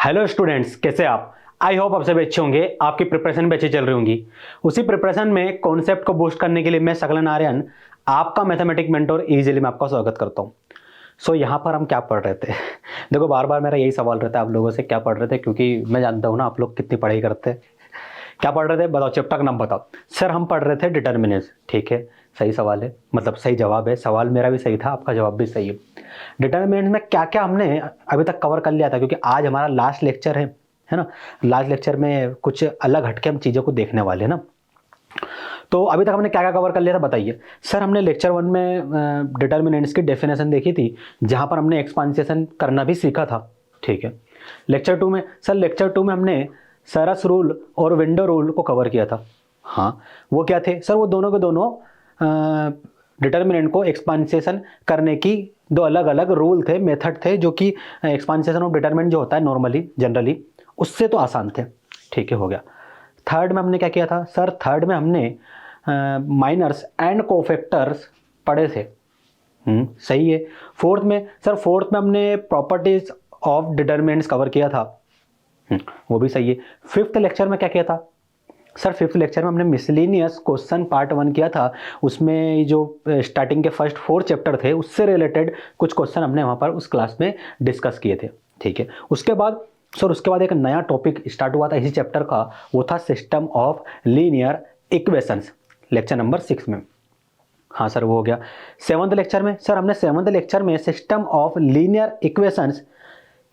Hello students, कैसे आप? I hope आप सभी अच्छे होंगे। आपकी प्रिपरेशन भी अच्छी चल रही होंगी। उसी प्रिपरेशन में कॉन्सेप्ट को बूस्ट करने के लिए मैं सकलन आर्यन, आपका मैथमेटिक मेंटोर इजीली मैं आपका स्वागत करता हूँ। यहाँ पर हम क्या पढ़ रहे थे? देखो, बार बार मेरा यही सवाल रहता है आप लोगों से, क्या पढ़ रहे थे, क्योंकि मैं जानता हूँ ना आप लोग कितनी पढ़ाई करते हैं। क्या पढ़ रहे थे बताओ, चैप्टर का नाम बताओ। सर हम पढ़ रहे थे डिटर्मिनेंट्स। ठीक है, सही सवाल है, मतलब सही जवाब है। सवाल मेरा भी सही था, आपका जवाब भी सही है। डिटर्मिनेंट्स में क्या क्या हमने अभी तक कवर कर लिया था, क्योंकि आज हमारा लास्ट लेक्चर है ना। लास्ट लेक्चर में कुछ अलग हटके हम चीज़ों को देखने वाले हैं ना। तो अभी तक हमने क्या क्या कवर कर लिया था बताइए। सर हमने लेक्चर 1 में डिटर्मिनेंट्स की डेफिनेशन देखी थी, जहां पर हमने एक्सपांसेशन करना भी सीखा था। ठीक है। लेक्चर 2 में हमने सरस रूल और विंडो रूल को कवर किया था। हाँ, वो क्या थे सर? वो दोनों के दोनों डिटर्मिनेंट को एक्सपांसेशन करने की दो अलग अलग रूल थे, मेथड थे, जो कि एक्सपांसेशन ऑफ डिटर्मिनेंट जो होता है नॉर्मली जनरली उससे तो आसान थे। ठीक है, हो गया। थर्ड में हमने क्या किया था सर? थर्ड में हमने माइनर्स एंड कोफैक्टर्स पढ़े थे। सही है। फोर्थ में हमने प्रॉपर्टीज ऑफ डिटर्मिनेंट्स कवर किया था। वो भी सही है। फिफ्थ लेक्चर में क्या किया था सर? फिफ्थ लेक्चर में हमने मिसलेनियस क्वेश्चन पार्ट 1 किया था। उसमें जो स्टार्टिंग के फर्स्ट 4 चैप्टर थे उससे रिलेटेड कुछ क्वेश्चन हमने वहाँ पर उस क्लास में डिस्कस किए थे। ठीक है। उसके बाद एक नया टॉपिक स्टार्ट हुआ था इसी चैप्टर का, वो था system of linear equations, lecture number 6 में। हाँ सर, वो हो गया। सेवंथ लेक्चर में सिस्टम ऑफ लीनियर इक्वेशंस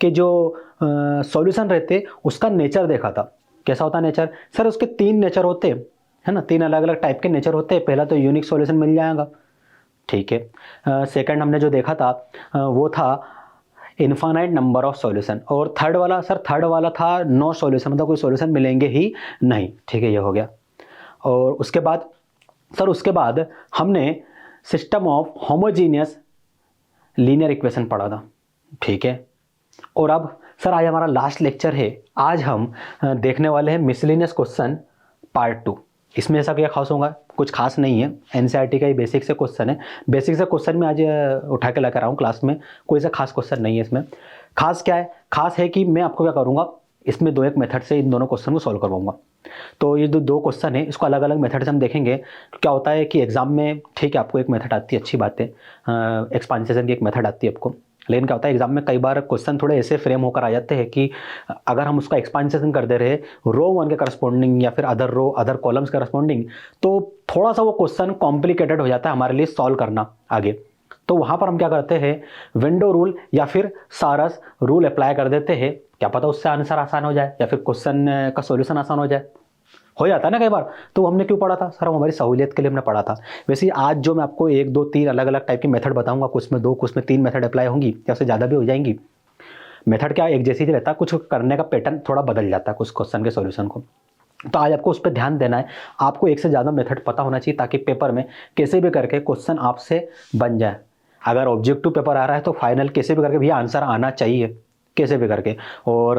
के जो सॉल्यूशन रहते उसका नेचर देखा था। कैसा होता नेचर सर? उसके 3 नेचर होते है ना, 3 अलग अलग टाइप के नेचर होते हैं। पहला तो यूनिक सॉल्यूशन मिल जाएगा। ठीक है। सेकंड हमने जो देखा था वो था इनफाइनाइट नंबर ऑफ सॉल्यूशन। और थर्ड वाला था नो सॉल्यूशन, मतलब कोई सॉल्यूशन मिलेंगे ही नहीं। ठीक है, ये हो गया। और उसके बाद हमने system of homogeneous linear equation पढ़ा था। ठीक है। और अब सर आज हमारा लास्ट लेक्चर है। आज हम देखने वाले हैं मिसलेनियस क्वेश्चन पार्ट 2। इसमें ऐसा क्या खास होगा? कुछ खास नहीं है, एनसीईआरटी का ही बेसिक से क्वेश्चन है। बेसिक से क्वेश्चन में आज उठा के लेकर आऊँ क्लास में, कोई सा खास क्वेश्चन नहीं है इसमें। खास क्या है? खास है कि मैं आपको क्या करूँगा, इसमें 2 एक मेथड से इन दोनों क्वेश्चन को सॉल्व करवाऊंगा। तो ये जो 2 क्वेश्चन है इसको अलग अलग मेथड से हम देखेंगे। क्या होता है कि एग्जाम में, ठीक है, आपको एक मेथड आती है, अच्छी बात है, एक्सपांसेशन की एक मेथड आती है आपको। लेकिन क्या होता है एग्जाम में कई बार क्वेश्चन थोड़े ऐसे फ्रेम होकर आ जाते हैं कि अगर हम उसका एक्सपांसेशन कर दे रहे रो 1 के करस्पॉन्डिंग या फिर अदर कॉलम्स करस्पॉन्डिंग, तो थोड़ा सा वो क्वेश्चन कॉम्प्लिकेटेड हो जाता है हमारे लिए सॉल्व करना आगे। तो वहाँ पर हम क्या करते हैं, विंडो रूल या फिर सारस रूल अप्लाई कर देते हैं। क्या पता उससे आंसर आसान हो जाए या फिर क्वेश्चन का सॉल्यूशन आसान हो जाए। हो जाता है ना कई बार। तो हमने क्यों पढ़ा था सर? हम हमारी सहूलियत के लिए हमने पढ़ा था। वैसे ही आज जो मैं आपको 1 2 3 अलग अलग टाइप की मेथड बताऊंगा, कुछ में 2 कुछ में 3 मेथड अप्लाई होंगी या उससे ज़्यादा भी हो जाएंगी। मेथड क्या एक जैसी ही रहता है, कुछ करने का पैटर्न थोड़ा बदल जाता है कुछ क्वेश्चन के सॉल्यूशन को। तो आज आपको उस पर ध्यान देना है। आपको एक से ज़्यादा मेथड पता होना चाहिए ताकि पेपर में कैसे भी करके क्वेश्चन आपसे बन जाए। अगर ऑब्जेक्टिव पेपर आ रहा है तो फाइनल कैसे भी करके भी आंसर आना चाहिए, कैसे भी करके। और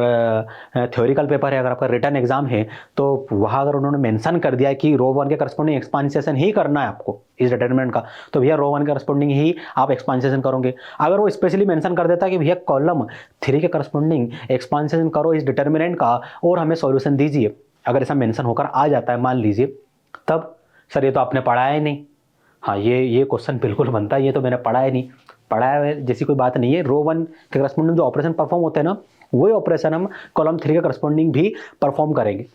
थ्योरिकल पेपर है, अगर आपका रिटर्न एग्जाम है, तो वहाँ अगर उन्होंने मेंशन कर दिया है कि रो 1 के करस्पॉन्डिंग एक्सपांसेशन ही करना है आपको इस डिटरमिनेंट का, तो भैया रो 1 के करस्पॉन्डिंग ही आप एक्सपांसेशन करोगे। अगर वो स्पेशली मेंशन कर देता है कि भैया कॉलम 3 के करस्पॉन्डिंग एक्सपांसेशन करो इस डिटरमिनेंट का और हमें सॉल्यूशन दीजिए, अगर ऐसा मेंशन होकर आ जाता है मान लीजिए, तब सर ये तो आपने पढ़ाया ही नहीं। हाँ, ये क्वेश्चन बिल्कुल बनता है, ये तो मैंने पढ़ा है नहीं। पढ़ाया है जैसी कोई बात नहीं है। रो 1 के करस्पॉन्डिंग जो ऑपरेशन परफॉर्म होते हैं ना, वही ऑपरेशन हम कॉलम 3 के करस्पॉन्डिंग भी परफॉर्म करेंगे।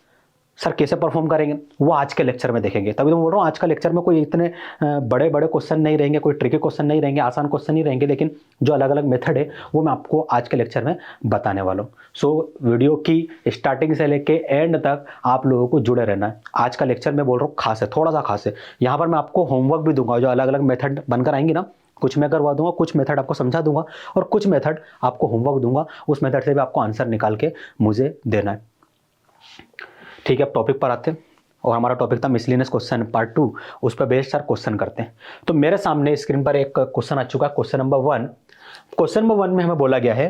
सर कैसे परफॉर्म करेंगे वो आज के लेक्चर में देखेंगे। तभी तो बोल रहा हूँ आज का लेक्चर में कोई इतने बड़े बड़े क्वेश्चन नहीं रहेंगे, कोई ट्रिकी क्वेश्चन नहीं रहेंगे, आसान क्वेश्चन नहीं रहेंगे, लेकिन जो अलग अलग मेथड है वो मैं आपको आज के लेक्चर में बताने वाला हूँ। सो वीडियो की स्टार्टिंग से लेके एंड तक आप लोगों को जुड़े रहना है। आज का लेक्चर मैं बोल रहा हूँ खास है, थोड़ा सा खास है। यहाँ पर मैं आपको होमवर्क भी दूंगा, जो अलग अलग मेथड बनकर आएंगे ना, कुछ मैं करवा दूंगा, कुछ मेथड आपको समझा दूंगा और कुछ मेथड आपको होमवर्क दूंगा। उस मेथड से भी आपको आंसर निकाल के मुझे देना है। ठीक है, अब टॉपिक पर आते हैं। और हमारा टॉपिक था मिसलेनियस क्वेश्चन पार्ट 2। उस पर बेस्ड सर क्वेश्चन करते हैं। तो मेरे सामने स्क्रीन पर एक क्वेश्चन आ चुका है, क्वेश्चन नंबर 1। क्वेश्चन नंबर 1 में हमें बोला गया है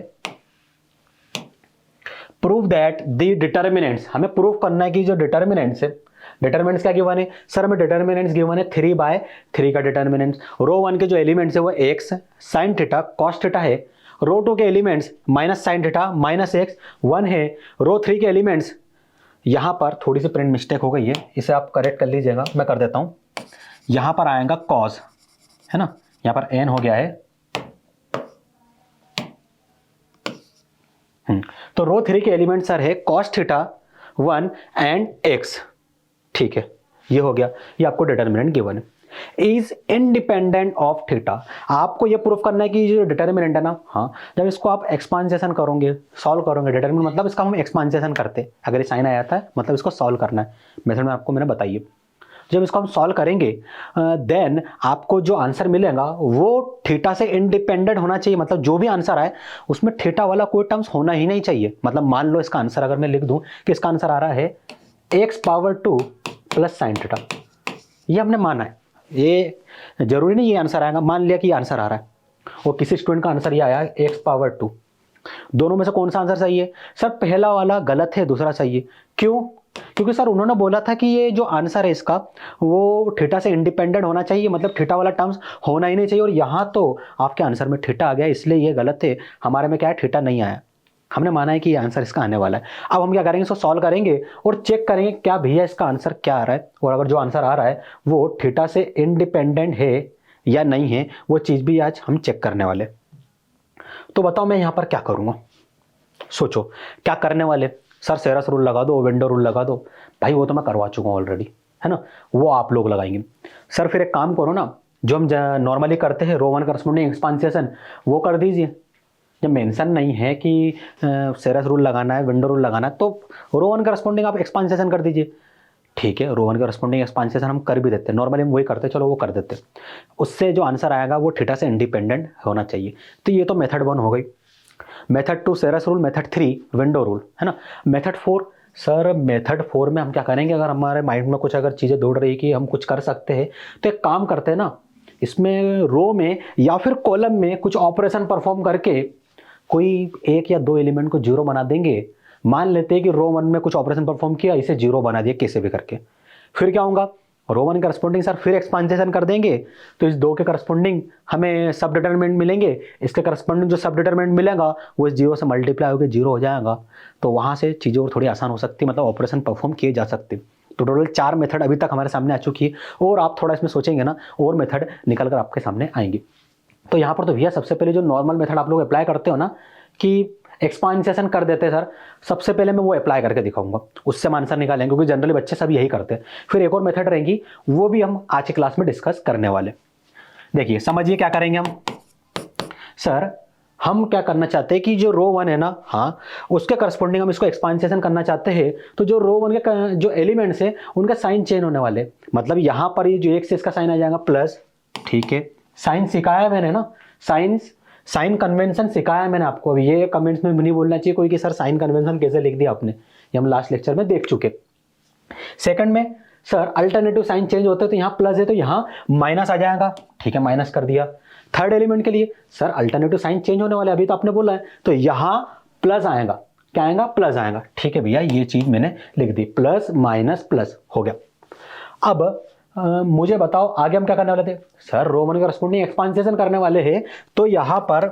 प्रूव दैट द डिटर्मिनेंट्स, हमें प्रूव करना है कि जो डिटर्मिनेंट्स है, डिटर्मिनेंट्स क्या गिवन है सर? हमें डिटर्मिनेंट्स गिवन है 3/3 का डिटर्मिनेंट्स। रो 1 के जो एलिमेंट्स है वो x sin theta cos theta है रो 2 के elements minus sine theta minus x 1 है। रो 3 के एलिमेंट्स, यहां पर थोड़ी सी प्रिंट मिस्टेक हो गई है, इसे आप करेक्ट कर लीजिएगा, मैं कर देता हूं। यहां पर आएगा कॉस, है ना, यहां पर एन हो गया है। तो रो 3 के एलिमेंट सर है कॉस थीटा 1 एंड एक्स, ठीक है, ये हो गया, ये आपको डिटर्मिनेंट गिवन है। इज इंडिपेंडेंट ऑफ थीटा, आपको ये प्रूफ करना है कि जो डिटर्मिनेंट है ना, हाँ, जब इसको आप एक्सपांसेशन करोगे, सॉल्व करोगे, डिटर्मिनेंट मतलब इसका हम एक्सपांसेशन करते हैं, अगर ये साइन आया था मतलब इसको सॉल्व करना है, मेथड में आपको मैंने बताइए। जब इसको हम सॉल्व करेंगे देन आपको जो आंसर मिलेगा वो थीटा से इंडिपेंडेंट होना चाहिए, मतलब जो भी आंसर आए उसमें थीटा वाला कोई टर्म्स होना ही नहीं चाहिए। मतलब मान लो इसका आंसर अगर मैं लिख दूं कि इसका आंसर आ रहा है x⁻² प्लस साइन थीटा, ये हमने माना है, ये जरूरी नहीं ये आंसर आएगा, मान लिया कि ये आंसर आ रहा है और किसी स्टूडेंट का आंसर ये आया है x⁻², दोनों में से कौन सा आंसर सही है? सर पहला वाला गलत है, दूसरा सही है। क्यों? क्योंकि सर उन्होंने बोला था कि ये जो आंसर है इसका वो थीटा से इंडिपेंडेंट होना चाहिए, मतलब थीटा वाला टर्म्स होना ही नहीं चाहिए, और यहाँ तो आपके आंसर में थीटा आ गया, इसलिए ये गलत है। हमारे में क्या है, थीटा नहीं आया, हमने माना है कि ये आंसर इसका आने वाला है। अब हम क्या करेंगे, इसको सॉल्व करेंगे और चेक करेंगे क्या भैया इसका आंसर क्या आ रहा है, और अगर जो आंसर आ रहा है वो थीटा से इंडिपेंडेंट है या नहीं है, वो चीज़ भी आज हम चेक करने वाले। तो बताओ मैं यहाँ पर क्या करूँगा, सोचो क्या करने वाले। सर सेरस रूल लगा दो, विंडो रूल लगा दो, भाई वो तो मैं करवा चुका हूँ ऑलरेडी, है ना, वो आप लोग लगाएंगे। सर फिर एक काम करो ना, जो हम नॉर्मली करते हैं रो 1 करस्पॉन्डिंग एक्सपांसेशन, वो कर दीजिए। जब मेंशन नहीं है कि सेरस रूल लगाना है, विंडो रूल लगाना है, तो रो 1 करस्पॉन्डिंग आप एक्सपांसेशन कर दीजिए। ठीक है, रो 1 करस्पॉन्डिंग एक्सपांसेशन हम कर भी देते हैं, नॉर्मली हम वही करते हैं, चलो वो कर देते हैं। उससे जो आंसर आएगा वो थीटा से इंडिपेंडेंट होना चाहिए। तो ये तो मेथड 1 हो गई। Method 2 Sarrus rule, method 3 window rule, है ना। मेथड 4, सर मेथड 4 में हम क्या करेंगे, अगर हमारे माइंड में कुछ अगर चीज़ें दौड़ रही कि हम कुछ कर सकते हैं, तो एक काम करते हैं ना, इसमें रो में या फिर कॉलम में कुछ ऑपरेशन परफॉर्म करके कोई एक या दो एलिमेंट को जीरो बना देंगे। मान लेते हैं कि रो 1 में कुछ ऑपरेशन परफॉर्म किया, इसे जीरो बना दिया कैसे भी करके, फिर क्या होगा, रो 1 करस्पॉन्डिंग सर फिर एक्सपांसेशन कर देंगे, तो इस दो के करस्पॉन्डिंग हमें सब डिटरमिनेंट मिलेंगे, इसके करस्पॉन्डिंग जो सब डिटरमिनेंट मिलेगा वो इस जीरो से मल्टीप्लाई होकर जीरो हो जाएगा। तो वहाँ से चीज़ें और थोड़ी आसान हो सकती है, मतलब ऑपरेशन परफॉर्म किए जा सकते। तो टोटल 4 मेथड अभी तक हमारे सामने आ चुकी है, और आप थोड़ा इसमें सोचेंगे ना और मेथड निकल कर आपके सामने आएंगी। तो यहाँ पर तो भैया सबसे पहले जो नॉर्मल मेथड आप लोग अप्लाई करते हो ना कि एक्सपांसेशन कर देते हैं सर, सबसे पहले मैं वो अप्लाई करके दिखाऊंगा, उससे हम आंसर निकालेंगे, क्योंकि जनरली बच्चे सब यही करते हैं। फिर एक और मेथड रहेंगी, वो भी हम आज की क्लास में डिस्कस करने वाले। देखिए समझिए क्या करेंगे हम। सर हम क्या करना चाहते हैं कि जो रो 1 है ना, हाँ, उसके करस्पॉन्डिंग हम इसको एक्सपांसेशन करना चाहते हैं। तो जो रो 1 के जो एलिमेंट्स है उनका साइन चेंज होने वाले, मतलब यहाँ पर ये जो एक से इसका साइन आ जाएगा प्लस, ठीक है, साइन सिखाया मैंने ना, साइन कन्वेंशन सिखाया है मैंने आपको। अभी ये कमेंट्स में नहीं बोलना चाहिए कोई कि सर साइन कन्वेंशन कैसे लिख दिया आपने, ये हम लास्ट लेक्चर में देख चुके। सेकंड में सर अल्टरनेटिव साइन चेंज होते हैं, तो यहाँ प्लस है तो यहाँ माइनस आ जाएगा, ठीक है, माइनस कर दिया। थर्ड एलिमेंट के लिए सर अल्टरनेटिव साइन चेंज होने वाले, अभी तो आपने बोला है, तो यहाँ प्लस आएगा, क्या आएगा, प्लस आएगा, ठीक है भैया, ये चीज मैंने लिख दी, प्लस माइनस प्लस हो गया। अब मुझे बताओ आगे हम क्या करने वाले थे। सर रो 1 करस्पॉन्डिंग एक्सपांसेशन करने वाले हैं, तो यहाँ पर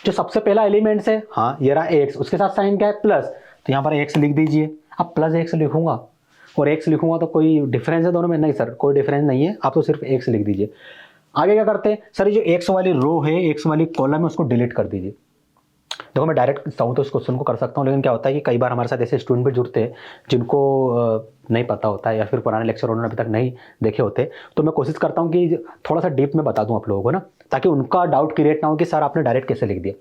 जो सबसे पहला एलिमेंट है, हाँ ये रहा एक्स, उसके साथ साइन क्या है, प्लस, तो यहाँ पर एक्स लिख दीजिए। अब प्लस एक्स लिखूंगा और एक्स लिखूंगा तो कोई डिफरेंस है दोनों में? नहीं सर, कोई डिफरेंस नहीं है, आप तो सिर्फ एक्स लिख दीजिए। आगे क्या करते हैं सर, ये जो एक्स वाली रो है, एक्स वाली कॉलम है, उसको डिलीट कर दीजिए। देखो मैं डायरेक्ट चाहूँ तो इस क्वेश्चन को कर सकता हूँ, लेकिन क्या होता है कि कई बार हमारे साथ ऐसे स्टूडेंट भी जुड़ते हैं जिनको नहीं पता होता है, या फिर पुराने लेक्चर उन्होंने अभी तक नहीं देखे होते, तो मैं कोशिश करता हूँ कि थोड़ा सा डीप में बता दूँ आप लोगों को ना, ताकि उनका डाउट क्रिएट ना हो कि सर आपने डायरेक्ट कैसे लिख दिया।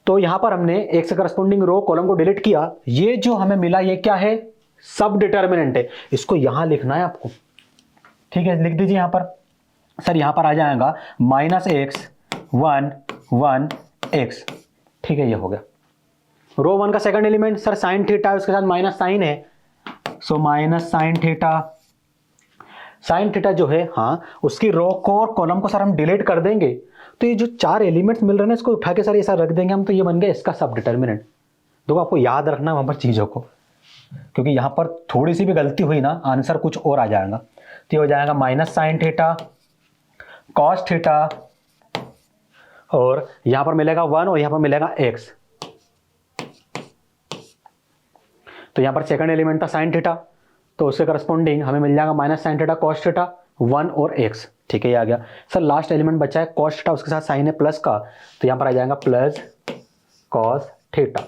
तो यहाँ पर हमने एक से करस्पॉन्डिंग रो कॉलम को डिलीट किया, ये जो हमें मिला ये क्या है, सब डिटर्मिनेंट है, इसको यहाँ लिखना है आपको, ठीक है, लिख दीजिए यहाँ पर। सर यहाँ पर आ जाएगा -x1 ठीक है, ये हो गया। रो 1 का second element sir sine theta, उसके साथ माइनस साइन है, so minus sine theta. Sine theta जो है, हाँ, उसकी रो को और कॉलम को सर हम डिलीट कर देंगे, तो ये जो 4 एलिमेंट्स मिल रहे हैं इसको उठा के सर ऐसा रख देंगे हम, तो ये बन गया इसका सब डिटर्मिनेंट। देखो आपको याद रखना वहां पर चीजों को, क्योंकि यहां पर थोड़ी सी भी गलती हुई ना आंसर कुछ और आ जाएगा। तो ये हो जाएगा minus sine theta cos theta और यहां पर मिलेगा 1 और यहां पर मिलेगा x। तो यहां पर सेकंड एलिमेंट था साइन थीटा, तो उसके करस्पॉन्डिंग हमें मिल जाएगा minus sine theta cos theta 1 और x। ठीक है, ये आ गया। सर लास्ट एलिमेंट बचा है कॉस थीटा, उसके साथ साइन है प्लस का, तो यहां पर आ जाएगा plus cos theta.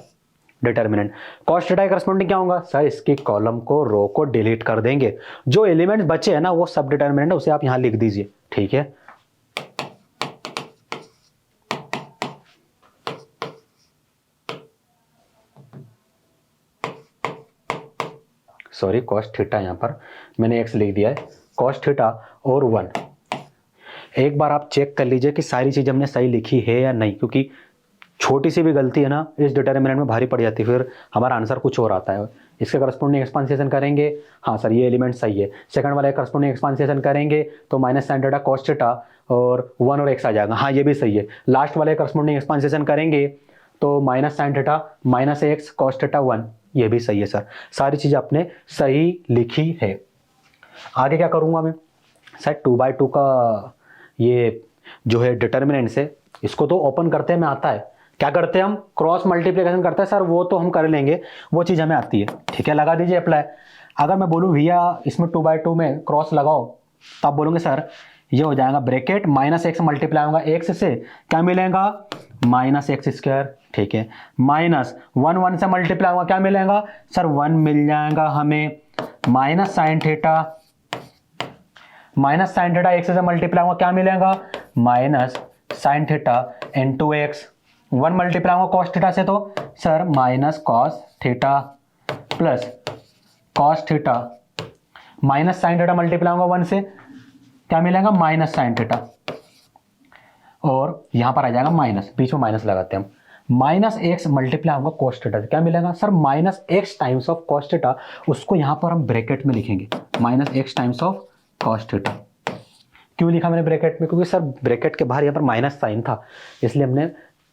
Determinant cos theta के करस्पॉन्डिंग क्या होगा सर, इसकी कॉलम को रो को डिलीट कर देंगे, जो एलिमेंट्स बचे हैं ना वो सब डिटर्मिनेंट है, उसे आप यहां लिख दीजिए। ठीक है, सॉरी कॉस थीटा, यहां पर मैंने x लिख दिया है, कॉस थीटा और 1। एक बार आप चेक कर लीजिए कि सारी चीज हमने सही लिखी है या नहीं, क्योंकि छोटी सी भी गलती है ना इस डिटर्मिनेंट में भारी पड़ जाती है, फिर हमारा आंसर कुछ और आता है। इसके करस्पॉन्डिंग एक्सपांसिएशन करेंगे, हाँ सर ये एलिमेंट सही है। सेकंड वाले करस्पॉन्डिंग एक्सपांसिएशन करेंगे तो minus sine theta cos theta और 1 और x आ जाएगा, हाँ ये भी सही है। लास्ट वाले करस्पॉन्डिंग एक्सपांसिएशन करेंगे तो minus sine theta minus x cos theta 1, ये भी सही है सर। सारी चीज़ आपने सही लिखी है। आगे क्या करूँगा मैं सर, 2/2 का ये जो है डिटर्मिनेंट है, इसको तो ओपन करते में आता है, क्या करते हैं हम क्रॉस मल्टीप्लिकेशन करते हैं सर, वो तो हम कर लेंगे, वो चीज़ हमें आती है। ठीक है, लगा दीजिए अप्लाई। अगर मैं बोलूँ भैया इसमें 2/2 में क्रॉस लगाओ, तो आप बोलोगे सर ये हो जाएगा ब्रैकेट माइनस एक्स मल्टीप्लाई होगा एक्स से, क्या मिलेगा माइनस एक्स स्क्वायर। ठीक है, माइनस 1 से मल्टीप्लाई होगा, क्या मिलेगा सर 1 मिल जाएगा हमें, माइनस साइन थीटा एक्स से मल्टीप्लाई होगा, क्या मिलेगा minus sine theta into x. 1 multiply होगा कॉस थीटा से, तो sir minus cos theta plus cos theta minus sine theta multiply होगा 1 से, क्या मिलेगा माइनस साइन थीटा, और यहां पर आ जाएगा माइनस, बीच में माइनस लगाते हैं हम, माइनस एक्स मल्टीप्लाई होगा कॉस थीटा से, क्या मिलेगा sir minus x times of cos theta, उसको यहां पर हम ब्रैकेट में लिखेंगे, minus x times of cos theta. क्यों लिखा मैंने ब्रैकेट में, क्योंकि सर ब्रैकेट के बाहर यहाँ पर माइनस साइन था, इसलिए हमने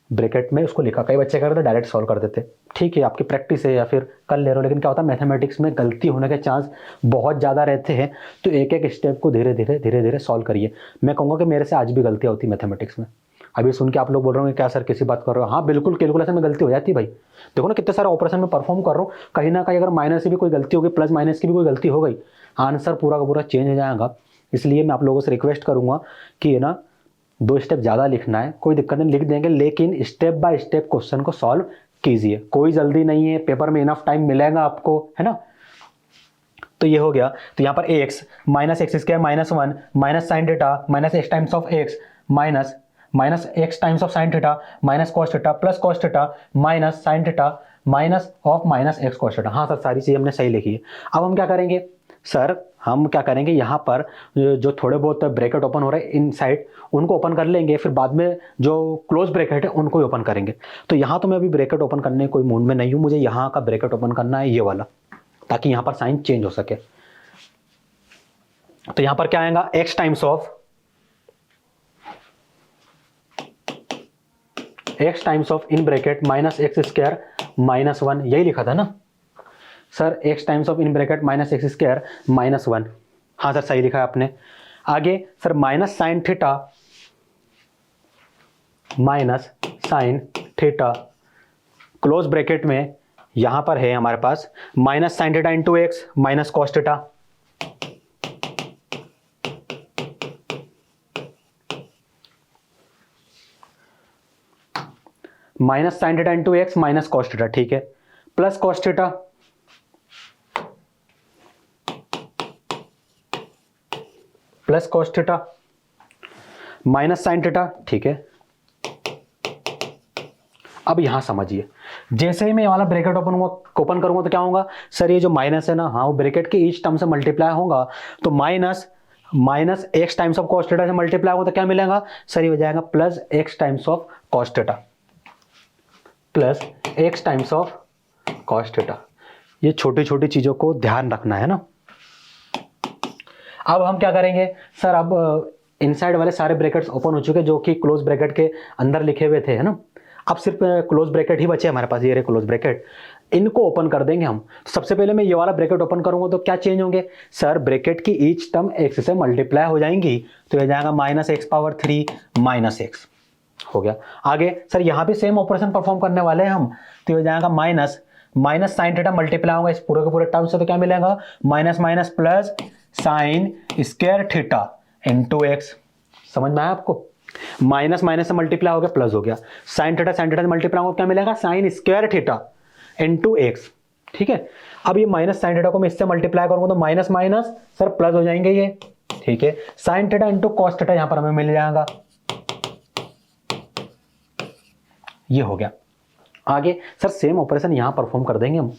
ब्रैकेट में उसको लिखा। कई बच्चे करते डायरेक्ट सॉल्व कर देते, ठीक है आपकी प्रैक्टिस है या फिर कर ले रहे हो, लेकिन क्या होता है मैथमेटिक्स में गलती होने के चांस बहुत ज़्यादा रहते हैं, तो एक एक स्टेप को धीरे धीरे सॉल्व करिए। मैं कहूँगा कि मेरे से आज भी गलतियाँ होती मैथमेटिक्स में। अभी सुन के आप लोग बोल रहे हो क्या सर किसी बात कर रहे हो, हाँ बिल्कुल कैलकुलेशन में गलती हो जाती है भाई। देखो ना कितने सारे ऑपरेशन में परफॉर्म कर रहा हूँ, कहीं ना कहीं अगर माइनस से भी कोई गलती होगी, प्लस माइनस की भी कोई गलती हो गई, आंसर पूरा का पूरा चेंज हो जाएगा। इसलिए मैं आप लोगों से रिक्वेस्ट करूंगा कि है ना 2 स्टेप ज़्यादा लिखना है, कोई दिक्कत नहीं लिख देंगे, लेकिन स्टेप बाय स्टेप क्वेश्चन को सॉल्व कीजिए, कोई जल्दी नहीं है, पेपर में इनफ टाइम मिलेगा आपको, है ना। तो ये हो गया, तो यहाँ पर x minus x square minus 1 minus sine theta minus x times of x minus x times of sine theta minus cos theta plus cos theta minus sine theta minus of minus x cos theta. हाँ sir सारी चीज़ हमने सही लिखी है। अब हम क्या करेंगे सर, हम क्या करेंगे यहाँ पर जो थोड़े बहुत ब्रैकेट ओपन हो रहे हैं इन साइड उनको ओपन कर लेंगे, फिर बाद में जो क्लोज ब्रैकेट है उनको ही ओपन करेंगे। तो यहाँ तो मैं अभी ब्रैकेट ओपन करने कोई मूड में नहीं हूँ, मुझे यहाँ का ब्रैकेट ओपन करना है ये वाला, ताकि यहाँ पर साइन चेंज हो सके। तो यहाँ पर क्या आएगा x times of in bracket minus x square minus 1, यही लिखा था ना sir, x times of in bracket minus x square minus 1। हाँ सर सही लिखा है आपने। आगे sir minus sine theta close bracket में यहां पर है हमारे पास minus sine theta into x minus cos theta, minus sine theta into x minus cos theta, ठीक है, plus cos theta plus cos theta minus sine theta, ठीक है। अब यहां समझिए, जैसे ही मैं ये वाला ब्रैकेट ओपन करूंगा तो क्या होगा सर, ये जो माइनस है ना, हाँ वो ब्रैकेट के ईच टर्म से मल्टीप्लाई होगा, तो minus x times of cos theta से मल्टीप्लाई होगा तो क्या मिलेगा सर, ये हो जाएगा plus x times of cos theta, plus x times of cos theta. ये छोटी छोटी चीजों को ध्यान रखना है ना। अब हम क्या करेंगे सर, अब इनसाइड वाले सारे ब्रैकेट्स ओपन हो चुके जो कि क्लोज ब्रैकेट के अंदर लिखे हुए थे, है ना। अब सिर्फ क्लोज ब्रैकेट ही बचे हमारे पास, ये रहे क्लोज ब्रैकेट, इनको ओपन कर देंगे हम। तो सबसे पहले मैं ये वाला ब्रैकेट ओपन करूंगा तो क्या चेंज होंगे सर, ब्रैकेट की ईच टर्म एक्स से मल्टीप्लाई हो जाएंगी, तो ये जाएगा minus x power 3 minus x, हो गया। आगे सर यहाँ भी सेम ऑपरेशन परफॉर्म करने वाले हैं हम, तो हो जाएगा minus minus sine theta multiply होगा इस पूरे के पूरे टर्म से, तो क्या मिलेगा minus minus plus sign square theta into x. समझ में आया आपको? माइनस माइनस से मल्टीप्लाई हो गया प्लस हो गया, साइन थीटा से मल्टीप्लाई होगा क्या मिलेगा sign square theta into x. ठीक है, अब ये माइनस साइन थीटा को मैं इससे मल्टीप्लाई करूंगा तो माइनस माइनस सर प्लस हो जाएंगे ये। ठीक है, sign theta into cos theta यहां पर हमें मिल जाएगा, ये हो गया। आगे सर सेम ऑपरेशन यहां परफॉर्म कर देंगे हम,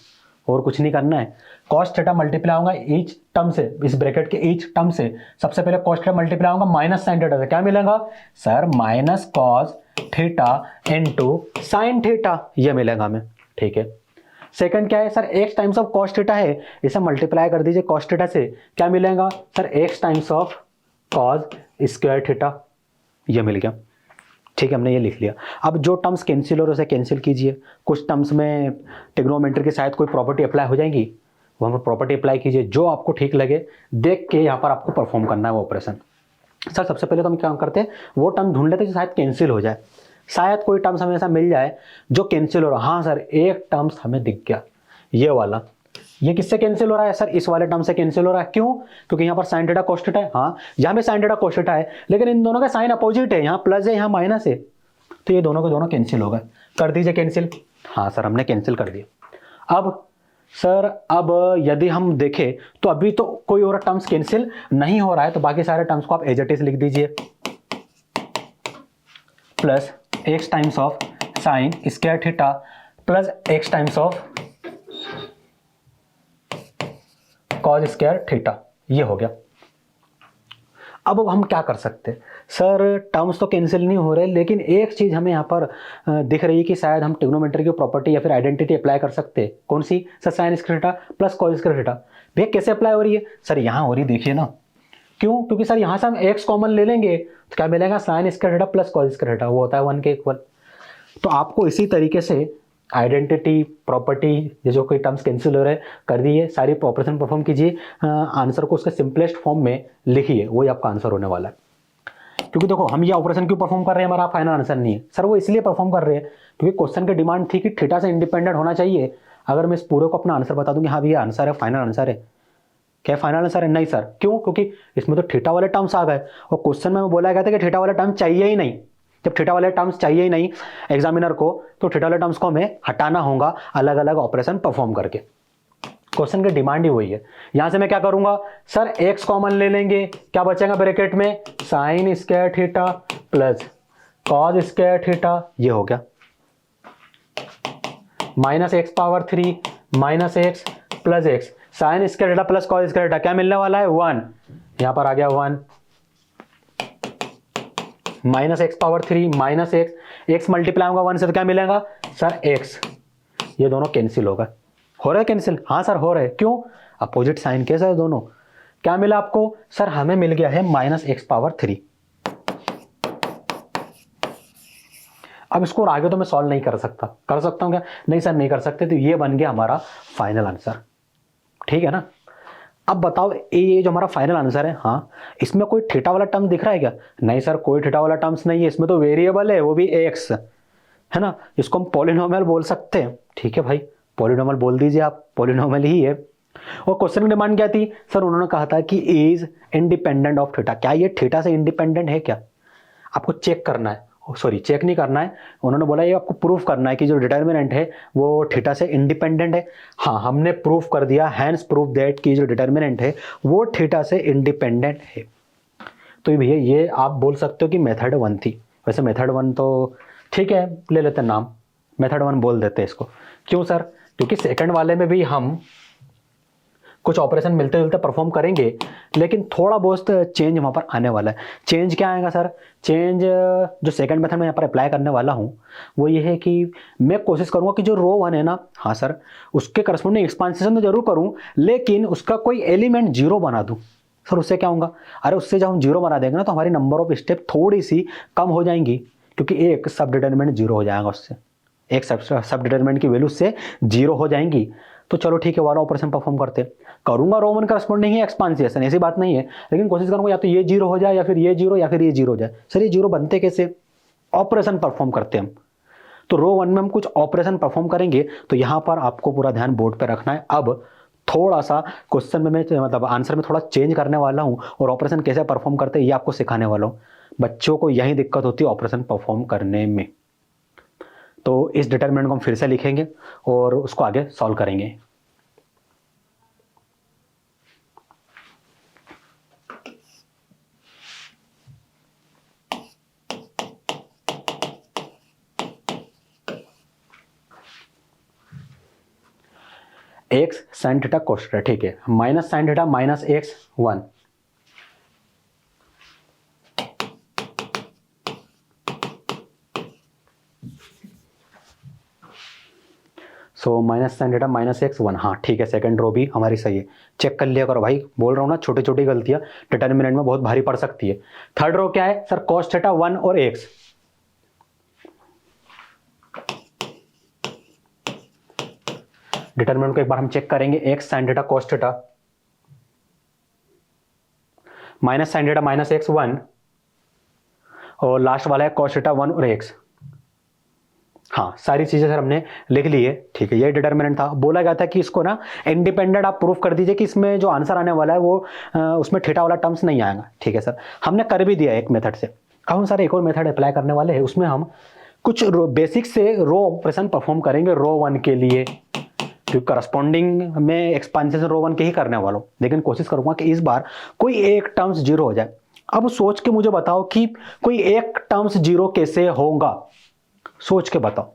और कुछ नहीं करना है। कॉस थीटा मल्टीप्लाई होगा ईच टर्म से, इस ब्रैकेट के ईच टर्म से सबसे पहले कॉस थीटा मल्टीप्लाई होगा माइनस साइन थीटा से, क्या मिलेगा sir minus cos theta into sine theta, ये मिलेगा हमें। ठीक है, सेकंड क्या है sir x times of cos theta है, इसे मल्टीप्लाई कर दीजिए कॉस थीटा से, क्या मिलेगा sir x times of cos square theta, ये मिल गया। ठीक है, हमने ये लिख लिया। अब जो टर्म्स कैंसिल हो रहे उसे कैंसिल कीजिए, कुछ टर्म्स में ट्रिग्नोमेट्री के साथ कोई प्रॉपर्टी अप्लाई हो जाएंगी, वहाँ पर प्रॉपर्टी अप्लाई कीजिए, जो आपको ठीक लगे देख के यहाँ पर आपको परफॉर्म करना है वो ऑपरेशन। सर सबसे पहले तो हम क्या करते हैं, वो टर्म ढूंढ लेते हैं जो शायद कैंसिल हो जाए, शायद कोई टर्म्स हमें ऐसा मिल जाए जो कैंसिल हो रहा। हाँ सर एक टर्म्स हमें दिख गया, ये वाला, ये किससे कैंसिल हो रहा है सर इस वाले टर्म से कैंसिल हो रहा है। क्यों? क्योंकि यहाँ पर साइन थीटा कॉस थीटा है, हाँ यहाँ पे साइन थीटा कॉस थीटा है, लेकिन इन दोनों का साइन अपोजिट है, यहाँ प्लस है यहाँ माइनस है, तो ये दोनों के दोनों कैंसिल हो गए। कर दीजिए कैंसिल। हाँ सर हमने कैंसिल कर दिया। अब सर अब यदि हम देखें तो अभी तो कोई और टर्म्स कैंसिल नहीं हो रहा है, तो बाकी सारे टर्म्स को आप एज इट इज लिख दीजिए, plus x times of sign square theta plus x times of cos square theta, ये हो गया। अब हम क्या कर सकते हैं सर, टर्म्स तो कैंसिल नहीं हो रहे, लेकिन एक चीज हमें यहाँ पर दिख रही है कि शायद हम ट्रिग्नोमेट्री की प्रॉपर्टी या फिर आइडेंटिटी अप्लाई कर सकते हैं। कौन सी sir? Sine square theta plus cos square theta. भैया कैसे अप्लाई हो रही है सर? यहाँ हो रही, देखिए ना। क्यों? क्योंकि सर यहाँ से हम एक्स कॉमन ले लेंगे तो क्या मिलेगा sign square theta plus cos square theta, वो होता है 1 के इक्वल। तो आपको इसी तरीके से आइडेंटिटी प्रॉपर्टी ये जो कोई टर्म्स कैंसिल हो रहे हैं कर दिए, सारी ऑपरेशन परफॉर्म कीजिए, आंसर को उसके सिंपलेस्ट फॉर्म में लिखिए, वही आपका आंसर होने वाला है। क्योंकि देखो हम ये ऑपरेशन क्यों परफॉर्म कर रहे हैं, हमारा फाइनल आंसर नहीं है सर, वो इसलिए परफॉर्म कर रहे हैं क्योंकि क्वेश्चन की डिमांड थी कि थीटा से इंडिपेंडेंट होना चाहिए। अगर मैं इस पूरे को अपना आंसर बता दूं कि हाँ भैया आंसर है, फाइनल आंसर है, क्या फाइनल आंसर है? नहीं सर। क्यों? क्योंकि इसमें तो थीटा वाले टर्म्स आ गए, और क्वेश्चन में बोला गया था कि थीटा वाले टर्म चाहिए ही नहीं। जब थीटा वाले टर्म्स चाहिए ही नहीं एग्जामिनर को, तो थीटा वाले टर्म्स को हमें हटाना होगा अलग अलग ऑपरेशन परफॉर्म करके। क्वेश्चन की डिमांड ही वही है। यहां से मैं क्या करूंगा सर, एक्स कॉमन ले लेंगे, क्या बचेगा ब्रैकेट में sign square theta plus cos square theta, ये हो गया, minus x power 3 minus x plus x, sine square theta plus cos square theta, क्या मिलने वाला है 1, यहां पर आ गया 1, minus x power 3 minus x, x multiply होगा 1 से तो क्या मिलेगा सर एक्स, ये दोनों कैंसिल होगा। हो रहा है कैंसिल? हाँ सर हो रहे हैं। क्यों? अपोजिट साइन के सर दोनों। क्या मिला आपको सर? हमें मिल गया है माइनस एक्स पावर 3। अब इसको आगे तो मैं सॉल्व नहीं कर सकता, कर सकता हूं क्या? नहीं सर नहीं कर सकते, तो ये बन गया हमारा फाइनल आंसर। ठीक है ना? अब बताओ ये जो हमारा फाइनल आंसर है, हाँ इसमें कोई थीटा वाला टर्म दिख रहा है क्या? नहीं सर कोई थीटा वाला टर्म्स नहीं है, इसमें तो वेरिएबल है, वो भी एक्स है ना, इसको हम पॉलिनोमियल बोल सकते हैं। ठीक है भाई, पॉलिनोमियल बोल दीजिए आप, पॉलिनोमियल ही है। और क्वेश्चन की डिमांड क्या थी सर? उन्होंने कहा था कि इज इंडिपेंडेंट ऑफ थीटा, क्या ये थीटा से इंडिपेंडेंट है क्या? आपको चेक करना है, सॉरी चेक नहीं करना है, उन्होंने बोला ये आपको प्रूफ करना है कि जो डिटर्मिनेंट है वो थीटा से इंडिपेंडेंट है। हाँ हमने प्रूफ कर दिया, हैंस प्रूफ दैट कि जो डिटर्मिनेंट है वो थीटा से इंडिपेंडेंट है। तो भैया ये आप बोल सकते हो कि मेथड 1 थी। वैसे मेथड 1 तो ठीक है, ले लेते हैं नाम, मेथड 1 बोल देते हैं इसको। क्यों सर? क्योंकि सेकंड वाले में भी हम कुछ ऑपरेशन मिलते जुलते परफॉर्म करेंगे, लेकिन थोड़ा बहुत चेंज वहां पर आने वाला है। चेंज क्या आएगा सर? चेंज जो सेकंड मेथड में यहाँ पर अप्लाई करने वाला हूँ वो ये है कि मैं कोशिश करूंगा कि जो रो 1 है ना, हाँ सर उसके करस्पॉन्डिंग एक्सपांसेशन तो जरूर करूँ, लेकिन उसका कोई एलिमेंट 0 बना दूँ। सर उससे क्या होगा? अरे उससे जब हम 0 बना देंगे ना तो हमारी नंबर ऑफ स्टेप थोड़ी सी कम हो जाएंगी, क्योंकि एक सब डिटरमिनेंट 0 हो जाएगा उससे, एक सब डिटरमिनेंट की वैल्यू से 0 हो जाएंगी। तो चलो ठीक है, वाला ऑपरेशन परफॉर्म करते करूंगा, रो 1 करस्पॉन्डिंग ही एक्सपांसिएशन, ऐसी बात नहीं है, लेकिन कोशिश करूंगा या तो ये 0 हो जाए या फिर ये 0 या फिर ये 0 हो जाए। सर ये 0 बनते कैसे? ऑपरेशन परफॉर्म करते हैं हम। तो रो वन में हम कुछ ऑपरेशन परफॉर्म करेंगे, तो यहां पर आपको पूरा ध्यान बोर्ड पे रखना है। अब थोड़ा सा क्वेश्चन में मैं मतलब आंसर में थोड़ा चेंज करने वाला हूं और ऑपरेशन कैसे परफॉर्म करते हैं ये आपको सिखाने वाला हूं। बच्चों को यही दिक्कत होती है ऑपरेशन परफॉर्म करने में। तो इस डिटरमिनेंट को हम फिर से लिखेंगे और उसको आगे सॉल्व करेंगे। X sine theta cos theta, ठीक है, minus sine theta minus x 1, so minus sine theta minus x 1, हाँ ठीक है, सेकंड रो भी हमारी सही है। चेक कर लिया करो भाई, बोल रहा हूँ ना छोटी छोटी गलतियां डिटरमिनेंट में बहुत भारी पड़ सकती है। थर्ड रो क्या है सर, कोस थीटा 1 और एक्स। डिटरमिनेंट को एक बार हम चेक करेंगे, x sine theta cos theta minus sine theta minus x 1 और लास्ट वाला है कोस थीटा 1 और एक्स। हाँ सारी चीजें सर हमने लिख ली है, ठीक है। ये डिटरमिनेंट था, बोला गया था कि इसको ना इंडिपेंडेंट आप प्रूफ कर दीजिए कि इसमें जो आंसर आने वाला है वो उसमें थीटा वाला टर्म्स नहीं आएगा, ठीक है सर। हमने कर भी दिया एक मेथड से। अब हम सर एक और मेथड अप्लाई करने वाले हैं, उसमें हम कुछ बेसिक से रो ऑपरेशन परफॉर्म करेंगे रो वन के लिए, क्योंकि करस्पॉन्डिंग में एक्सपांशन रो वन के ही करने वाला हूं, लेकिन कोशिश करूंगा कि इस बार कोई एक टर्म्स जीरो हो जाए। अब सोच के मुझे बताओ कि कोई एक टर्म्स जीरो कैसे होगा, सोच के बताओ।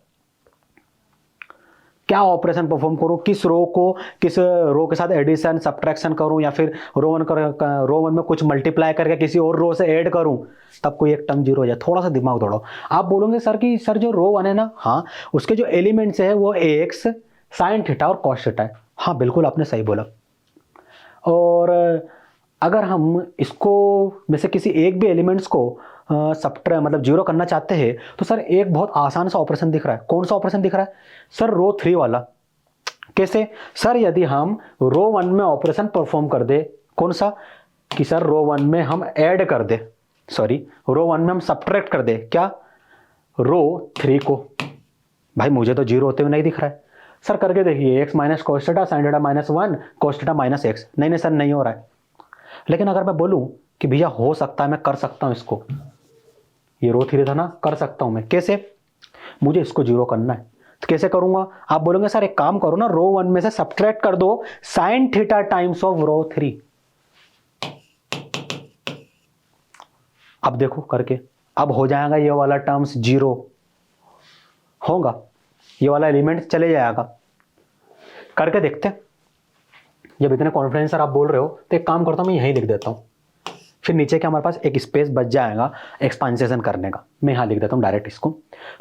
क्या ऑपरेशन परफॉर्म करूं, किस रो के साथ एडिशन सब्ट्रैक्शन करूं, या फिर रो वन में कुछ मल्टीप्लाई करके किसी और रो से ऐड करूं तब कोई एक टर्म जीरो हो जाए। थोड़ा सा दिमाग दौड़ाओ। आप बोलोगे सर कि सर जो रो वन है ना, हाँ उसके जो एलिमेंट्स है वो एक्स साइन थीटा और कॉस थीटा है। हाँ बिल्कुल आपने सही बोला। और अगर हम इसको में से किसी एक भी एलिमेंट्स को मतलब जीरो करना चाहते हैं तो सर एक बहुत आसान सा ऑपरेशन दिख रहा है। कौन सा ऑपरेशन दिख रहा है सर, रो थ्री वाला। कैसे सर, यदि हम रो वन में ऑपरेशन परफॉर्म कर दे, कौन सा कि सर रो वन में हम ऐड कर दे, सॉरी रो वन में हम सब्ट्रैक्ट कर दे, क्या रो थ्री को। भाई मुझे तो जीरो होते हुए नहीं दिख रहा है सर, करके देखिए x minus cos theta sine theta minus 1 cos theta minus x. नहीं सर नहीं हो रहा है। लेकिन अगर मैं बोलूं कि भैया हो सकता है, मैं कर सकता हूं इसको, ये रो थ्री था ना, कर सकता हूं मैं। कैसे, मुझे इसको जीरो करना है तो कैसे करूंगा। आप बोलोगे सर एक काम करो ना, रो वन में से सब्ट्रैक्ट कर दो sine theta times of row three. अब देखो करके, अब हो जाएगा ये वाला टर्म्स जीरो होगा, ये वाला एलिमेंट चले जाएगा। करके देखते हैं। जब इतने कॉन्फिडेंस सर आप बोल रहे हो तो एक काम करता हूं, मैं यहीं लिख देता हूं, फिर नीचे के हमारे पास एक स्पेस बच जाएगा एक्सपांसेशन करने का। मैं यहां लिख देता हूं डायरेक्ट इसको।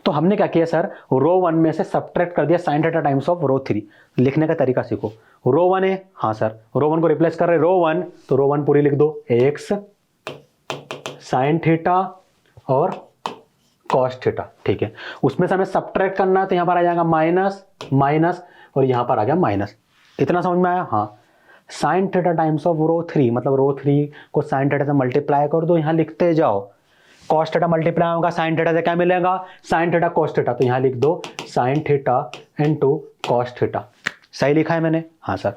तो हमने क्या किया सर, रो वन में से सब्ट्रैक्ट कर दिया sine theta times of row three. लिखने का तरीका सीखो। रो वन है, हाँ सर रो वन को रिप्लेस कर रहे रो वन, तो रो वन पूरी लिख दो, एक्स साइन थीटा और कॉस थीटा, ठीक है। उसमें से हमें सब्ट्रैक्ट करना है तो यहां पर आ जाएगा माइनस माइनस और यहां पर आ गया माइनस। इतना समझ में आया। हाँ sine theta times of row three, मतलब रो थ्री को साइन थीटा से मल्टीप्लाई कर दो, यहां लिखते जाओ। कॉस थीटा मल्टीप्लाई होगा साइन थीटा से, क्या मिलेगा साइन थीटा कॉस थीटा, तो यहां लिख दो sine theta into cos theta. सही लिखा है मैंने, हाँ सर।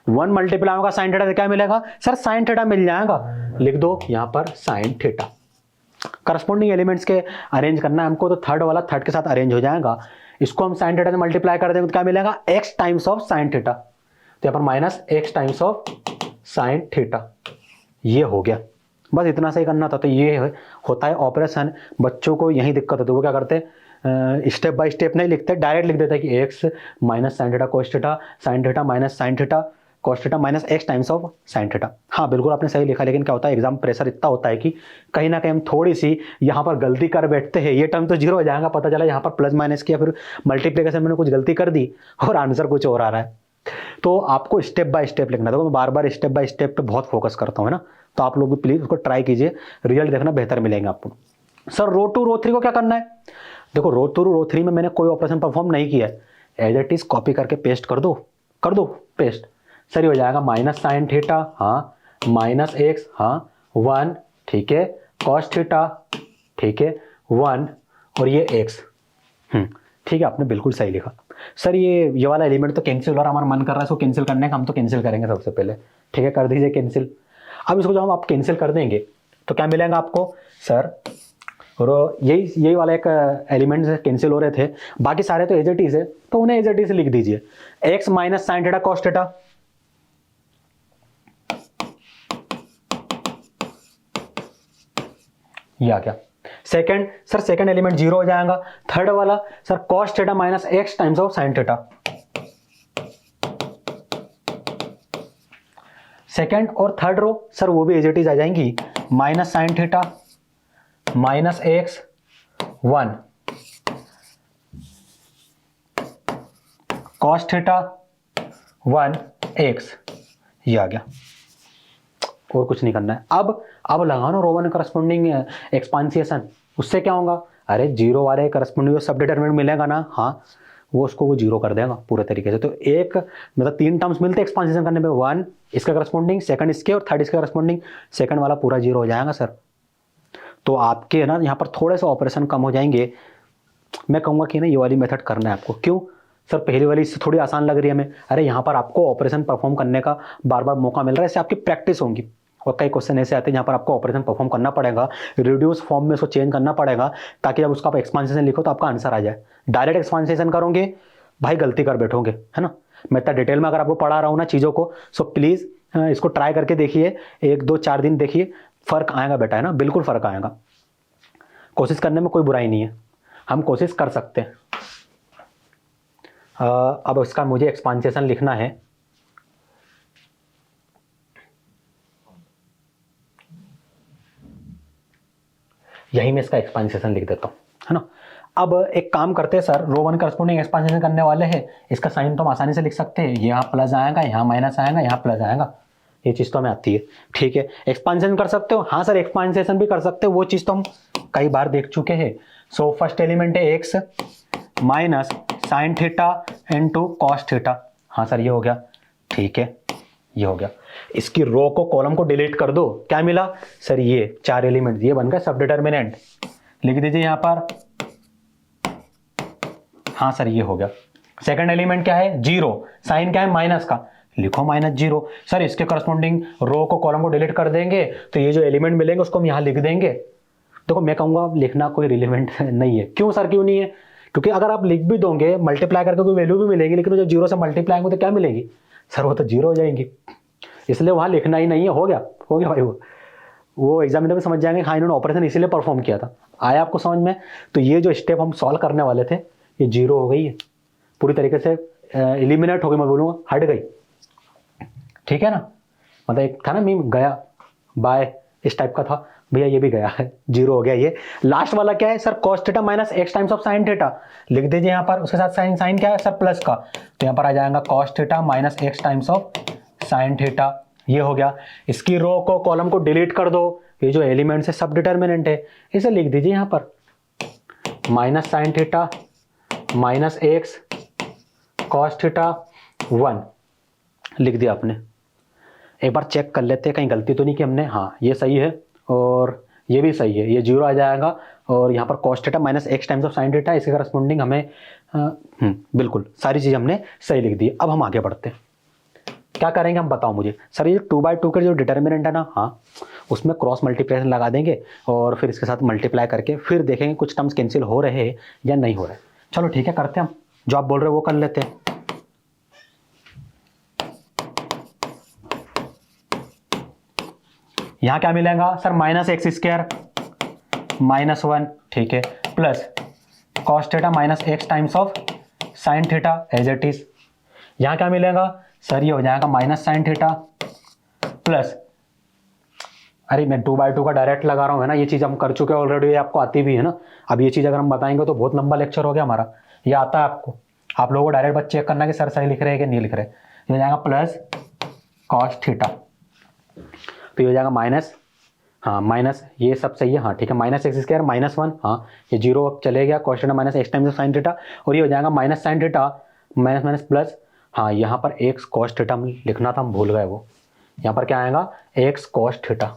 1 मल्टीप्लाई होगा साइन थीटा से, क्या मिलेगा सर साइन थीटा मिल जाएगा, लिख दो यहां पर साइन थीटा। करस्पॉन्डिंग एलिमेंट्स के अरेंज करना है हमको, तो थर्ड वाला थर्ड के साथ अरेंज हो जाएगा। इसको हम साइन थीटा से मल्टीप्लाई कर देंगे तो क्या मिलेगा x times of sine theta, तो यहां पर minus x times of sine theta. ये हो गया, बस इतना सही करना था। तो ये होता है ऑपरेशन। बच्चों को यही दिक्कत होती है, वो क्या करते हैं स्टेप बाय स्टेप नहीं लिखते, डायरेक्ट लिख देते हैं कि x minus sine theta cos theta sine theta minus sine theta cos theta minus x times of sine theta. हाँ बिल्कुल आपने सही लिखा, लेकिन क्या होता है एग्जाम प्रेशर इतना होता है कि कहीं ना कहीं हम थोड़ी सी यहाँ पर गलती कर बैठते हैं। ये टर्म तो जीरो हो जाएगा, पता चला यहाँ पर प्लस माइनस किया, फिर मल्टीप्लिकेशन में कुछ गलती कर दी और आंसर कुछ और आ रहा है। तो आपको स्टेप बाय स्टेप लिखना। देखो मैं बार बार स्टेप बाय स्टेप पे बहुत फोकस करता हूँ, है ना। तो आप लोग भी प्लीज उसको ट्राई कीजिए, रिजल्ट देखना बेहतर मिलेंगे आपको। Sir row two row three को क्या करना है, देखो रो टू रो थ्री में मैंने कोई ऑपरेशन परफॉर्म नहीं किया है, एज इट इज कॉपी करके पेस्ट कर दो पेस्ट। सर हो जाएगा माइनस साइन थीटा, हाँ माइनस एक्स, हाँ 1, ठीक है, कॉस थीटा, ठीक है 1, और ये एक्स। ठीक है, आपने बिल्कुल सही लिखा। सर ये वाला एलिमेंट तो कैंसिल हो रहा, हमारा मन कर रहा है इसको कैंसिल करने का, हम तो कैंसिल करेंगे सबसे पहले। ठीक है, कर दीजिए कैंसिल। अब इसको जब हम आप कैंसिल कर देंगे तो क्या मिलेगा आपको सर, और यही वाला एक एलिमेंट से कैंसिल हो रहे थे, बाकी सारे तो एज इट इज है, तो उन्हें एज इट इज लिख दीजिए। X minus sine theta cos theta, ये आ गया। Second sir, second element zero हो जाएगा। थर्ड वाला sir cos theta minus x times of sine theta. Second और थर्ड रो सर वो भी एज इट इज आ जाएंगी, minus sine theta minus x 1 cos theta 1 x, ये आ गया। और कुछ नहीं करना है। अब लगाओ ना रो वन करस्पॉन्डिंग एक्सपांसिएशन, उससे क्या होगा, अरे जीरो वाले करस्पॉन्डिंग जो सब डिटरमिनेंट मिलेगा ना, हाँ वो जीरो कर देगा पूरे तरीके से। तो एक मतलब 3 टर्म्स मिलते हैं एक्सपांसिएशन करने में, 1 इसका करस्पॉन्डिंग, सेकंड इसके और थर्ड इसका करस्पॉन्डिंग, सेकंड वाला पूरा जीरो हो जाएगा सर। तो आपके ना यहाँ पर थोड़े से ऑपरेशन कम हो जाएंगे। मैं कहूँगा कि ना ये वाली मेथड करना है आपको। क्यों सर, पहली वाली इससे थोड़ी आसान लग रही है हमें, अरे यहाँ पर आपको ऑपरेशन परफॉर्म करने का बार बार मौका मिल रहा है, इससे आपकी प्रैक्टिस होगी। और कई क्वेश्चन ऐसे आते हैं जहाँ पर आपको ऑपरेशन परफॉर्म करना पड़ेगा, रिड्यूस फॉर्म में उसको चेंज करना पड़ेगा, ताकि जब उसका आप एक्सपांसेशन लिखो तो आपका आंसर आ जाए। डायरेक्ट एक्सपांसेशन करोगे भाई गलती कर बैठोगे, है ना। मैं इतना डिटेल में अगर आपको पढ़ा रहा हूँ ना चीज़ों को, सो प्लीज़ इसको ट्राई करके देखिए, 1 2 4 दिन देखिए, फ़र्क आएगा बेटा, है ना, बिल्कुल फ़र्क आएगा। कोशिश करने में कोई बुराई नहीं है, हम कोशिश कर सकते हैं। अब इसका मुझे एक्सपांसेशन लिखना है। यही मैं इसका एक्सपांसेशन लिख देता हूँ, है ना। अब एक काम करते हैं सर, रो वन करस्पॉन्डिंग एक्सपांसेशन करने वाले हैं, इसका साइन तो हम आसानी से लिख सकते हैं, यहाँ प्लस आएगा, यहाँ माइनस आएगा, यहाँ प्लस आएगा, ये चीज़ तो हमें आती है। ठीक है, एक्सपांसेशन कर सकते हो, हाँ सर एक्सपांसेशन भी कर सकते हो, वो चीज़ तो हम कई बार देख चुके हैं। सो फर्स्ट एलिमेंट है x minus sine theta into cos theta, हाँ सर ये हो गया। ठीक है, ये हो गया। इसकी रो को कॉलम को डिलीट कर दो, क्या मिला सर, ये 4 एलिमेंट, ये बन गया सब डिटरमिनेंट, लिख दीजिए यहाँ पर। हाँ सर ये हो गया। सेकंड एलिमेंट क्या है, जीरो, साइन क्या है माइनस का, लिखो माइनस जीरो। सर इसके करस्पॉन्डिंग रो को कॉलम को डिलीट कर देंगे, तो ये जो एलिमेंट मिलेंगे उसको हम यहाँ लिख देंगे। देखो मैं कहूँगा लिखना कोई रिलेवेंट नहीं है। क्यों सर, क्यों नहीं है, क्योंकि अगर आप लिख भी दोगे मल्टीप्लाई करके कोई वैल्यू भी मिलेगी, लेकिन जब जीरो से मल्टीप्लाई होंगे तो क्या मिलेगी सर, वो तो जीरो हो जाएंगी, इसलिए वहाँ लिखना ही नहीं है। हो गया भाई, वो एग्जामिनर भी समझ जाएंगे हाँ इन्होंने ऑपरेशन इसीलिए परफॉर्म किया था। आया आपको समझ में। तो ये जो स्टेप हम सॉल्व करने वाले थे, ये जीरो हो गई है पूरी तरीके से, एलिमिनेट हो गई, मैं बोलूँगा हट गई। ठीक है ना, मतलब एक था ना मीम गया बाय, इस टाइप का था भैया, ये भी गया है, जीरो हो गया। ये लास्ट वाला क्या है sir, cos theta minus x times of sine theta, लिख दीजिए यहाँ पर। उसके साथ साइन क्या है सर, प्लस का, तो यहाँ पर आ जाएगा cos theta minus x times of sine theta, ये हो गया। इसकी रो को कॉलम को डिलीट कर दो, ये जो एलिमेंट है सब डिटरमिनेंट है, इसे लिख दीजिए यहाँ पर minus sine theta minus x cos theta 1, लिख दिया आपने। एक बार चेक कर लेते हैं कहीं गलती तो नहीं कि हमने, हाँ ये सही है और ये भी सही है, ये जीरो आ जाएगा, और यहाँ पर cos theta minus x times of sine theta, इसके करस्पॉन्डिंग हमें बिल्कुल सारी चीज़ हमने सही लिख दी। अब हम आगे बढ़ते हैं, क्या करेंगे हम बताओ मुझे। सर ये 2/2 का जो डिटर्मिनेंट है ना, हाँ उसमें क्रॉस मल्टीप्लिकेशन लगा देंगे और फिर इसके साथ मल्टीप्लाई करके फिर देखेंगे कुछ टर्म्स कैंसिल हो रहे हैं या नहीं हो रहे। चलो ठीक है, करते हैं हम, जो आप बोल रहे हो वो कर लेते हैं। यहाँ क्या मिलेगा sir, minus x square minus 1, ठीक है, plus cos theta minus x times of sine theta as it is. यहाँ क्या मिलेगा सर, ये हो जाएगा माइनस साइन थीटा प्लस, अरे मैं 2/2 का डायरेक्ट लगा रहा हूँ, है ना, ये चीज़ हम कर चुके हैं ऑलरेडी, ये आपको आती भी है ना। अब ये चीज़ अगर हम बताएंगे तो बहुत लंबा लेक्चर हो गया हमारा, ये आता है आपको, आप लोगों को डायरेक्ट बस चेक करना कि सर सही लिख रहे हैं कि नहीं लिख रहे। ये हो जाएगा प्लस कॉस थीटा, तो ये हो जाएगा माइनस, हाँ माइनस ये सब सही है, हाँ ठीक है, माइनस एक्स स्क्वायर माइनस 1, हाँ ये जीरो अब चले गया, cos theta minus x times sine theta, और ये हो जाएगा minus sine theta minus minus plus, हाँ यहाँ पर एक्स कॉस थीटा लिखना था, हम भूल गए वो, यहाँ पर क्या आएगा एक्स कॉस थीटा।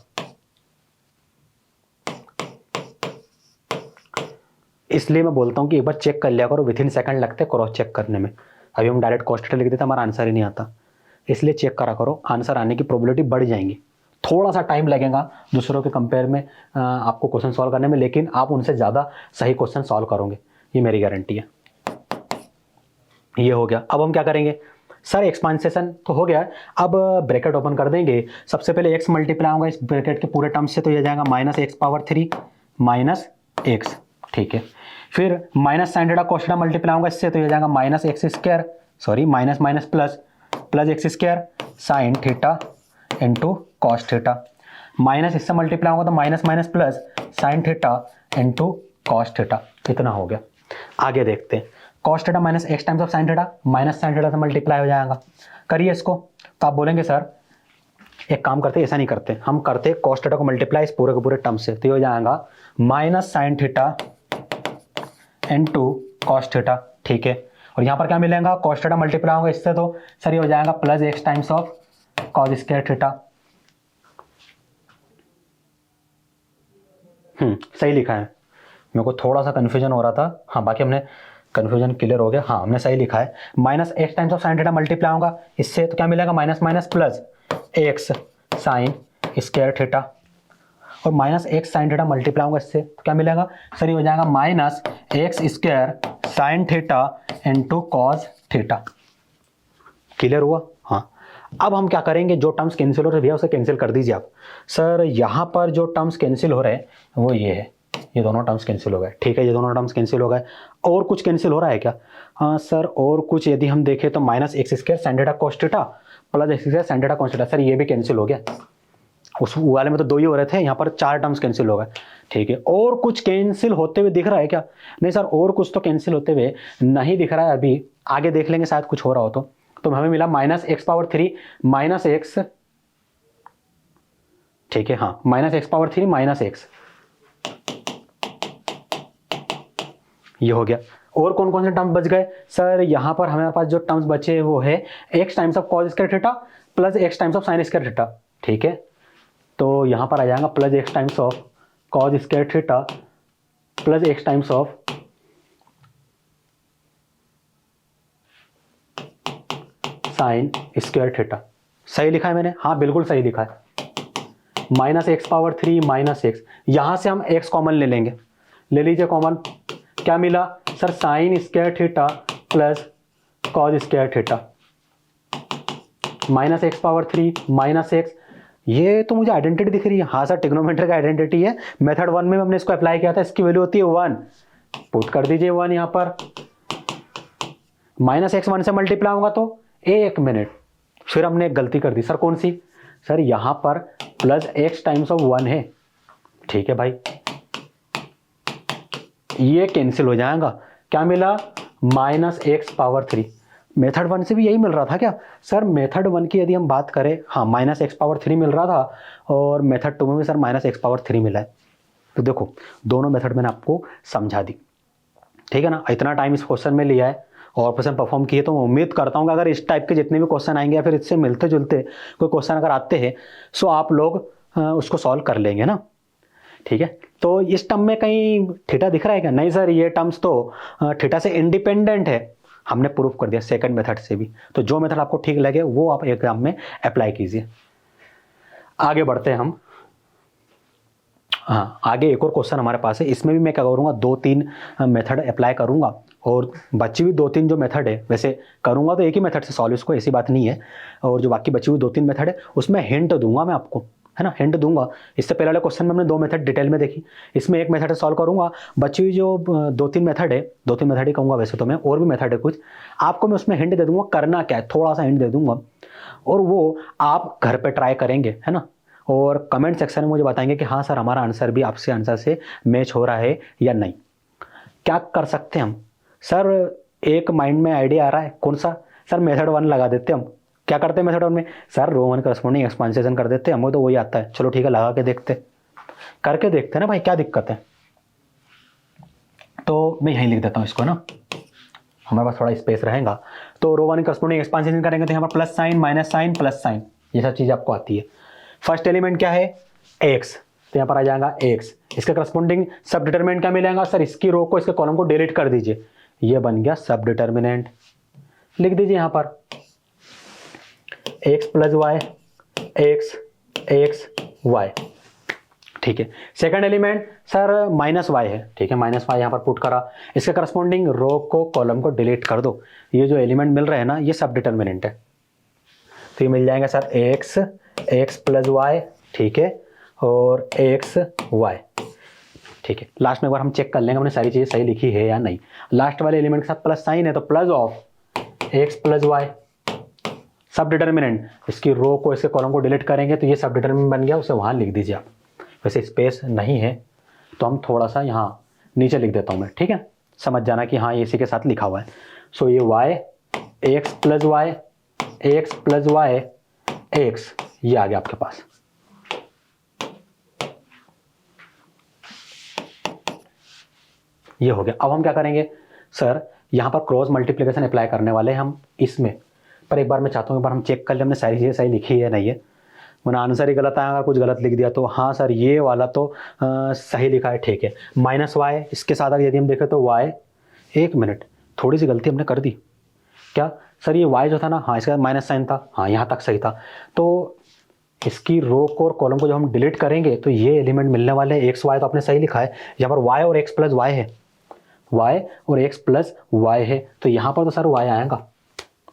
इसलिए मैं बोलता हूँ कि एक बार चेक कर लिया करो, विथिन सेकंड लगते क्रॉस चेक करने में। अभी हम डायरेक्ट कॉस्ट थीटा लिख देते हमारा आंसर ही नहीं आता, इसलिए चेक करा करो, आंसर आने की प्रोबेबिलिटी बढ़ जाएंगी। थोड़ा सा टाइम लगेगा दूसरों के कंपेयर में आपको क्वेश्चन सॉल्व करने में, लेकिन आप उनसे ज़्यादा सही क्वेश्चन सॉल्व करोगे, ये मेरी गारंटी है। ये हो गया। अब हम क्या करेंगे सर, एक्सपांसेशन तो हो गया, अब ब्रैकेट ओपन कर देंगे। सबसे पहले x मल्टीप्लाई होगा इस ब्रैकेट के पूरे टर्म से, तो ये जाएगा minus x power 3 minus x, ठीक है। फिर minus sine theta cos theta multiply होगा इससे, तो ये जाएगा minus x square, sorry minus minus plus, plus x square sine theta into cos theta, minus इससे मल्टीप्लाई होगा तो minus minus plus sign theta into cos theta. इतना हो गया। आगे देखते हैं, cos theta minus x times of sine theta, minus sine theta से मल्टीप्लाई हो जाएगा। करिए इसको, तो आप बोलेंगे सर एक काम करते, ऐसा नहीं करते, हम करते कॉस थीटा को मल्टीप्लाई इस पूरे के पूरे टर्म से, तो ये हो जाएगा minus sine theta into cos theta, ठीक है। और यहाँ पर क्या मिलेगा, कॉस थीटा मल्टीप्लाई होगा इससे, तो सर ये हो जाएगा plus x times of cos square theta. सही लिखा है, मेरे को थोड़ा सा कन्फ्यूजन हो रहा था, हाँ बाकी हमने कन्फ्यूजन क्लियर हो गया, हाँ हमने सही लिखा है। Minus x times of sine theta multiply होगा इससे, तो क्या मिलेगा minus minus plus x sine square theta, और minus x sine theta multiply होगा इससे, तो क्या मिलेगा सर ये हो जाएगा minus x square sine theta into cos theta. Clear हुआ? हाँ। अब हम क्या करेंगे, जो टर्म्स कैंसिल हो रहे हैं भैया उसे कैंसिल कर दीजिए आप। सर यहाँ पर जो टर्म्स कैंसिल हो रहे हैं वो ये है, ये दोनों टर्म्स कैंसिल हो गए, ठीक है, ये दोनों टर्म्स कैंसिल हो गए। और कुछ कैंसिल हो रहा है क्या? हाँ सर, और कुछ यदि हम देखें तो minus x square sine theta cos theta plus x square sine theta cos theta, sir ये भी कैंसिल हो गया। उस वाले में तो 2 ही हो रहे थे, यहाँ पर 4 टर्म्स कैंसिल हो गए, ठीक है। और कुछ कैंसिल होते हुए दिख रहा है क्या? नहीं सर, और कुछ तो कैंसिल होते हुए नहीं दिख रहा है अभी, आगे देख लेंगे शायद कुछ हो रहा हो तो हमें मिला minus x power 3 minus x, ठीक है, हाँ minus x power 3 minus x, ये हो गया। और कौन कौन से टर्म्स बच गए सर? यहाँ पर हमारे पास जो टर्म्स बचे वो है x times of cos square theta plus x times of sign square theta, ठीक है। तो यहाँ पर आ जाएगा plus x times of cos square theta plus x times of sign square theta. सही लिखा है मैंने? हाँ बिल्कुल सही लिखा है। Minus x power 3 minus x, यहाँ से हम एक्स कॉमन ले लेंगे, ले लीजिए कॉमन। क्या मिला sir? Sine square theta plus cos square theta minus x power 3 minus x. ये तो मुझे आइडेंटिटी दिख रही है, हाँ सर ट्रिग्नोमेट्री का आइडेंटिटी है, मेथड 1 में हमने इसको अप्लाई किया था, इसकी वैल्यू होती है 1, पुट कर दीजिए 1 यहाँ पर। माइनस एक्स 1 से मल्टीप्लाई होगा तो 1 मिनट, फिर हमने एक गलती कर दी सर, कौन सी सर? यहाँ पर प्लस एक्स टाइम्स ऑफ 1 है, ठीक है भाई, ये कैंसिल हो जाएगा। क्या मिला? Minus x power 3। मेथड 1 से भी यही मिल रहा था क्या सर? मेथड 1 की यदि हम बात करें, हाँ माइनस एक्स पावर 3 मिल रहा था, और मेथड 2 में भी सर माइनस एक्स पावर 3 मिला है। तो देखो दोनों मेथड मैंने आपको समझा दी, ठीक है ना। इतना टाइम इस क्वेश्चन में लिया है और क्वेश्चन परफॉर्म किए, तो मैं उम्मीद करता हूँ कि अगर इस टाइप के जितने भी क्वेश्चन आएंगे या फिर इससे मिलते जुलते कोई क्वेश्चन अगर आते हैं सो आप लोग उसको सॉल्व कर लेंगे ना, ठीक है। तो इस टर्म में कहीं थीटा दिख रहा है क्या? नहीं सर, ये टर्म्स तो थीटा से इंडिपेंडेंट है, हमने प्रूफ कर दिया सेकंड मेथड से भी। तो जो मेथड आपको ठीक लगे वो आप एग्जाम में अप्लाई कीजिए। आगे बढ़ते हैं हम। हाँ आगे एक और क्वेश्चन हमारे पास है, इसमें भी मैं क्या करूँगा, 2-3 मेथड अप्लाई करूँगा, और बची हुई 2-3 जो मेथड है, वैसे करूँगा तो एक ही मेथड से सॉल्व इसको, ऐसी बात नहीं है, और जो बाकी बची हुई 2-3 मेथड है उसमें हिंट दूंगा मैं आपको, है ना, हिंट दूंगा। इससे पहले वाले क्वेश्चन में हमने 2 मेथड डिटेल में देखी, इसमें एक मेथड से सॉल्व करूंगा, बची हुई जो 2-3 मेथड है, 2-3 मेथड ही कहूँगा वैसे तो मैं, और भी मेथड है कुछ, आपको मैं उसमें हिंट दे दूंगा, करना क्या है थोड़ा सा हिंट दे दूंगा, और वो आप घर पे ट्राई करेंगे, है ना, और कमेंट सेक्शन में मुझे बताएंगे कि हाँ सर हमारा आंसर भी आपसे आंसर से मैच हो रहा है या नहीं। क्या कर सकते हैं हम सर? एक माइंड में आइडिया आ रहा है, कौन सा सर? मेथड 1 लगा देते हम। क्या करते हैं मेथड 1 में सर? रो 1 करस्पॉन्डिंग एक्सपांसेशन कर देते हैं, हमें तो वही आता है। चलो ठीक है, लगा के देखते, करके देखते हैं ना भाई, क्या दिक्कत है। तो मैं यहीं लिख देता हूँ इसको ना, हमारे पास थोड़ा स्पेस रहेगा। तो रो 1 करस्पॉन्डिंग एक्सपांसेशन करेंगे तो यहाँ पर plus sine minus sine plus sine, ये सब चीज़ आपको आती है। फर्स्ट एलिमेंट क्या है? एक्स, तो यहाँ पर आ जाएगा एक्स, इसके करस्पॉन्डिंग सब डिटरमिनेंट क्या मिलेगा सर, इसकी रो को इसके कॉलम को डिलीट कर दीजिए, ये बन गया सब डिटरमिनेंट। लिख दीजिए यहां पर x plus y x x y, ठीक है। Second element sir minus y है, ठीक है, माइनस वाई यहां पर पुट करा, इसके करस्पॉन्डिंग रो को कॉलम को डिलीट कर दो, ये जो एलिमेंट मिल रहे हैं ना ये सब डिटरमिनेंट है, तो ये मिल जाएगा sir x x plus y, ठीक है, और एक्स वाई, ठीक है। लास्ट में एक बार हम चेक कर लेंगे हमने सारी चीजें सही लिखी है या नहीं। लास्ट वाले एलिमेंट के साथ प्लस साइन है तो plus of x plus y sub determinant, इसकी रो को इसके कॉलम को डिलीट करेंगे तो ये सब डिटरमिनेंट बन गया, उसे वहां लिख दीजिए आप। वैसे स्पेस नहीं है तो हम थोड़ा सा यहाँ नीचे लिख देता हूँ मैं, ठीक है, समझ जाना कि हाँ ये इसी के साथ लिखा हुआ है। सो ये y x plus y x plus y x, ये आ गया आपके पास। ये हो गया। अब हम क्या करेंगे सर, यहाँ पर क्रॉस मल्टीप्लिकेशन अप्लाई करने वाले हैं हम इसमें, पर एक बार मैं चाहता हूँ एक बार हम चेक कर ले हमने सारी चीज़ें सही लिखी है नहीं है, मैंने आंसर ही गलत आया, अगर कुछ गलत लिख दिया तो हाँ सर ये वाला तो सही लिखा है, ठीक है। माइनस वाई, इसके साथ अगर यदि हम देखें तो वाई, एक मिनट थोड़ी सी गलती हमने कर दी, क्या सर ये वाई जो था ना, हाँ इसका माइनस साइन था, हाँ यहाँ तक सही था, तो इसकी रो को और कॉलम को जब हम डिलीट करेंगे तो ये एलिमेंट मिलने वाले हैं, एक्स वाई तो आपने सही लिखा है, यहाँ पर वाई और एक्स प्लस वाई है, वाई और एक्स प्लस वाई है, तो यहाँ पर तो सर वाई आएगा,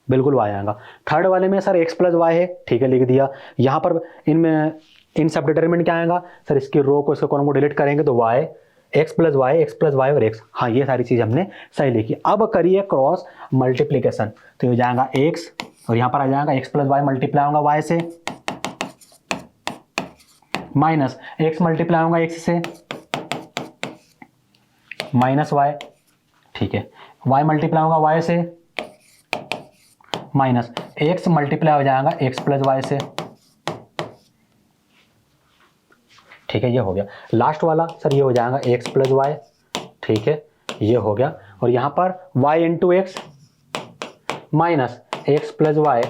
बिल्कुल वाई आएगा। थर्ड वाले में सर एक्स प्लस वाई है, ठीक है, लिख दिया। यहाँ पर इनमें इन सब डिटरमिनेंट क्या आएगा सर, इसकी रो को इसके कॉलम को डिलीट करेंगे तो वाई एक्स प्लस वाई और एक्स, हाँ ये सारी चीज़ हमने सही लिखी। अब करिए क्रॉस मल्टीप्लीकेशन, तो ये हो जाएगा एक्स और यहाँ पर आ जाएगा एक्स प्लस वाई मल्टीप्लाई होगा वाई से, माइनस एक्स मल्टीप्लाई होगा एक्स से माइनस वाई, ठीक है, वाई मल्टीप्लाई होगा वाई से माइनस एक्स मल्टीप्लाई हो जाएगा एक्स प्लस वाई से, ठीक है, ये हो गया। लास्ट वाला सर ये हो जाएगा एक्स प्लस वाई, ठीक है, ये हो गया। और यहाँ पर y into x minus x plus y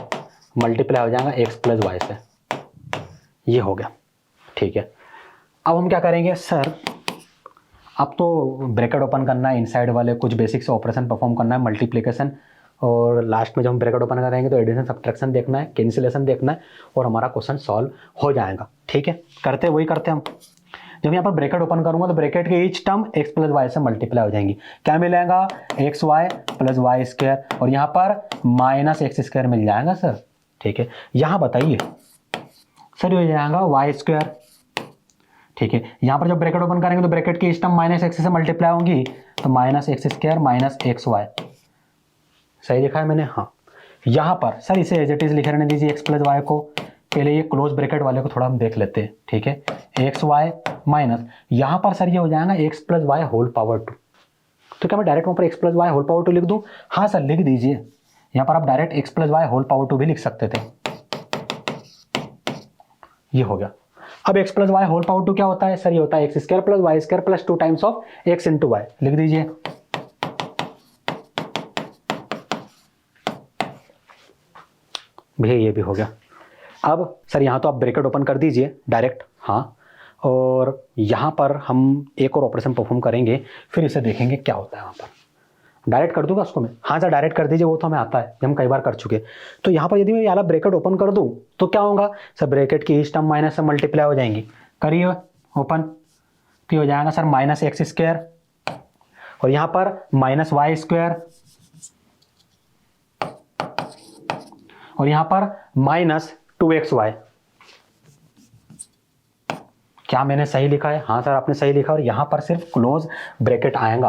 multiply हो जाएगा एक्स प्लस वाई से, ये हो गया, ठीक है। अब हम क्या करेंगे सर, अब तो ब्रैकेट ओपन करना है, इनसाइड वाले कुछ बेसिक से ऑपरेशन परफॉर्म करना है, मल्टीप्लिकेशन, और लास्ट में जब हम ब्रैकेट ओपन करेंगे तो एडिशन सब्ट्रैक्शन देखना है, कैंसिलेशन देखना है, और हमारा क्वेश्चन सॉल्व हो जाएगा, ठीक है। करते वही करते हम, जब यहाँ पर ब्रैकेट ओपन करूंगा तो ब्रैकेट के each term x plus y से मल्टीप्लाई हो जाएंगी, क्या मिलेगा x y plus y square, और यहाँ पर माइनस एक्स स्क्वायर मिल जाएगा सर, ठीक है। यहाँ बताइए सर ये हो जाएगा वाई स्क्वायर, ठीक है। यहाँ पर जब ब्रैकेट ओपन करेंगे तो ब्रैकेट की ईच टर्म माइनस एक्स से मल्टीप्लाई होंगी, तो minus x square minus x y, सही लिखा है मैंने, हाँ। यहाँ पर सर इसे एज इट इज लिखे रहने दीजिए एक्स प्लस वाई को, पहले ये क्लोज ब्रैकेट वाले को थोड़ा हम देख लेते हैं, ठीक है, एक्स वाई माइनस, यहाँ पर सर ये हो जाएगा x plus y whole power 2, तो क्या मैं डायरेक्ट वहाँ पर x plus y whole power 2 लिख दूँ, हाँ सर लिख दीजिए, यहाँ पर आप direct x plus y whole power 2 भी लिख सकते थे, ये हो गया। अब x plus y whole power 2 क्या होता है सर, ये होता है x square plus y square plus 2 times of x into y, लिख दीजिए, भैया ये भी हो गया। अब सर यहाँ तो आप ब्रैकेट ओपन कर दीजिए डायरेक्ट, हाँ, और यहाँ पर हम एक और ऑपरेशन परफॉर्म करेंगे, फिर इसे देखेंगे क्या होता है। वहाँ पर डायरेक्ट कर दूंगा उसको मैं, हाँ सर डायरेक्ट कर दीजिए, वो तो हमें आता है, हम कई बार कर चुके। तो यहाँ पर यदि मैं ये वाला ब्रैकेट ओपन कर दूँ तो क्या होगा सर, ब्रैकेट की ईच टर्म माइनस से मल्टीप्लाई हो जाएंगी, करिए ओपन, तो हो जाएगा सर माइनस एक्स स्क्वायर, और यहाँ पर माइनस वाई स्क्वायर, और यहां पर माइनस 2xy, क्या मैंने सही लिखा है, हाँ सर आपने सही लिखा, और यहां पर सिर्फ क्लोज ब्रैकेट आएगा।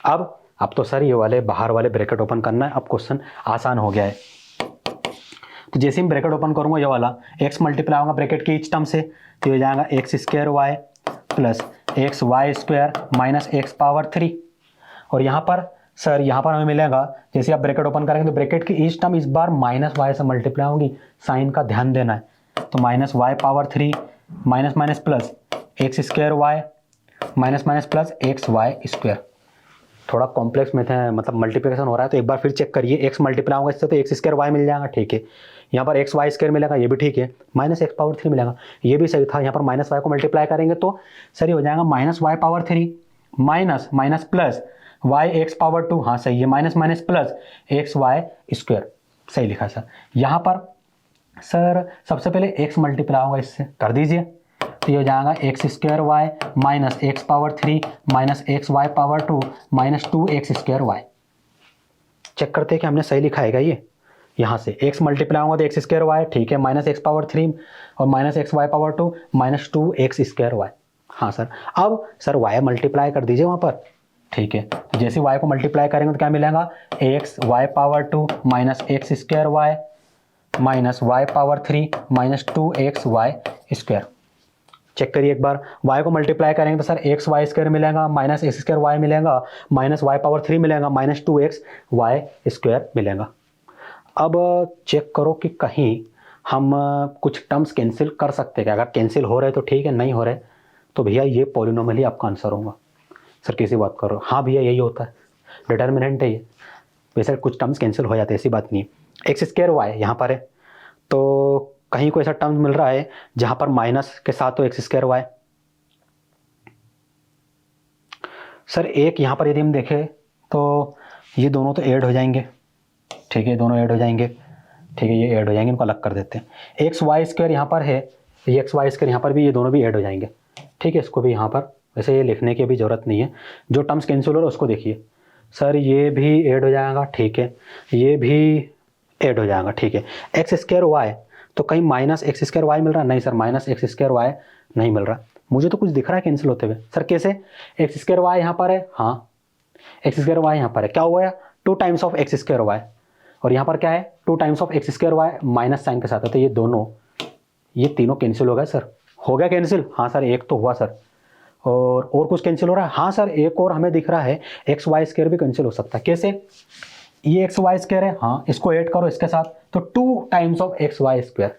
अब तो सर ये वाले बाहर वाले ब्रैकेट ओपन करना है, अब क्वेश्चन आसान हो गया है। तो जैसे ही ब्रैकेट ओपन करूंगा ये वाला x मल्टीप्लाई होगा ब्रैकेट के ईच टर्म से, तो ये जाएगा x square y plus x y square minus x power 3, और यहाँ पर सर यहाँ पर हमें मिलेगा, जैसे आप ब्रैकेट ओपन करेंगे तो ब्रैकेट की ईच टर्म इस बार माइनस वाई से मल्टीप्लाई होगी, साइन का ध्यान देना है, तो minus y power 3 minus minus plus x square y minus minus plus x y square, थोड़ा कॉम्प्लेक्स में थे, मतलब मल्टीप्लिकेशन हो रहा है, तो एक बार फिर चेक करिए। एक्स मल्टीप्लाई होगा इससे तो एक्स स्क्वायर वाई मिल जाएगा, ठीक है। यहाँ पर एक्स वाई स्क्वायर मिलेगा, ये भी ठीक है। माइनस एक्स पावर 3 मिलेगा, ये भी सही था। यहाँ पर माइनस वाई को मल्टीप्लाई करेंगे तो सही हो जाएगा, minus y power 3 minus minus plus y x power 2, हाँ सही है, minus minus plus x y square, सही लिखा सर। यहाँ पर सर सबसे पहले एक्स मल्टीप्लाई होगा, इससे कर दीजिए, तो ये हो जाएगा x square y minus x power 3 minus x y power 2 minus 2 x square y. Check करते हैं कि हमने सही लिखा है क्या ये। यहाँ से एक्स मल्टीप्लाई होगा तो एक्स स्क्वायर वाई, ठीक है, माइनस एक्स पावर 3 और minus x y power 2 minus 2 x square y. हाँ सर, अब सर वाई मल्टीप्लाई कर दीजिए वहाँ पर, ठीक है। तो जैसे वाई को मल्टीप्लाई करेंगे तो क्या मिलेगा, x y power 2 minus x square y minus y power 3 minus 2 x y square. Check करिए एक बार, y को मल्टीप्लाई करेंगे तो सर एक्स वाई स्क्वायर मिलेगा माइनस एक्स स्क्वायर वाई मिलेगा माइनस वाई पावर 3 मिलेगा माइनस 2 एक्स वाई स्क्वायर मिलेगा। अब चेक करो कि कहीं हम कुछ टर्म्स कैंसिल कर सकते हैं क्या। अगर कैंसिल हो रहे तो ठीक है, नहीं हो रहे तो भैया ये पॉलिनोमियल ही आपका आंसर होगा। सर कैसी बात कर रहे हो, हाँ भैया यही होता है, डिटर्मिनेंट है ये। वैसे कुछ टर्म्स कैंसिल हो जाते हैं, ऐसी बात नहीं है। एक्स स्क्वायर वाई यहाँ पर है, तो कहीं कोई ऐसा टर्म मिल रहा है जहां पर माइनस के साथ तो एक्स स्क्वायर वाई। सर एक यहाँ पर यदि हम देखें तो ये दोनों तो ऐड हो जाएंगे, ठीक है, दोनों ऐड हो जाएंगे, ठीक है, ये ऐड हो जाएंगे, इनको अलग कर देते हैं। एक्स वाई स्क्वायर यहाँ पर है, ये एक्स वाई स्क्वायर यहाँ पर भी, ये दोनों भी ऐड हो जाएंगे, ठीक है। इसको भी यहाँ पर वैसे ये लिखने की भी ज़रूरत नहीं है, जो टर्म्स कैंसिल हो रहा है उसको देखिए। सर ये भी ऐड हो जाएगा, ठीक है, ये भी ऐड हो जाएगा, ठीक है। एक्स स्क्वायर वाई, तो कहीं माइनस एक्स स्क्वायर वाई मिल रहा है, नहीं sir minus x square y नहीं मिल रहा, मुझे तो कुछ दिख रहा है कैंसिल होते हुए। सर कैसे, एक्स स्क्वायर वाई यहाँ पर है, हाँ एक्स स्क्वायर वाई यहाँ पर है, क्या हुआ है 2 times of x square y, और यहाँ पर क्या है 2 times of x square y minus sign के साथ है, तो ये दोनों, ये तीनों कैंसिल हो गए सर। हो गया कैंसिल, हाँ सर एक तो हुआ सर। और कुछ कैंसिल हो रहा है, हाँ सर एक और हमें दिख रहा है एक्स वाई स्क्वायर भी कैंसिल हो सकता है। कैसे, ये एक्स वाई स्क्वायर है, हाँ इसको ऐड करो इसके साथ, तो 2 times of x y square,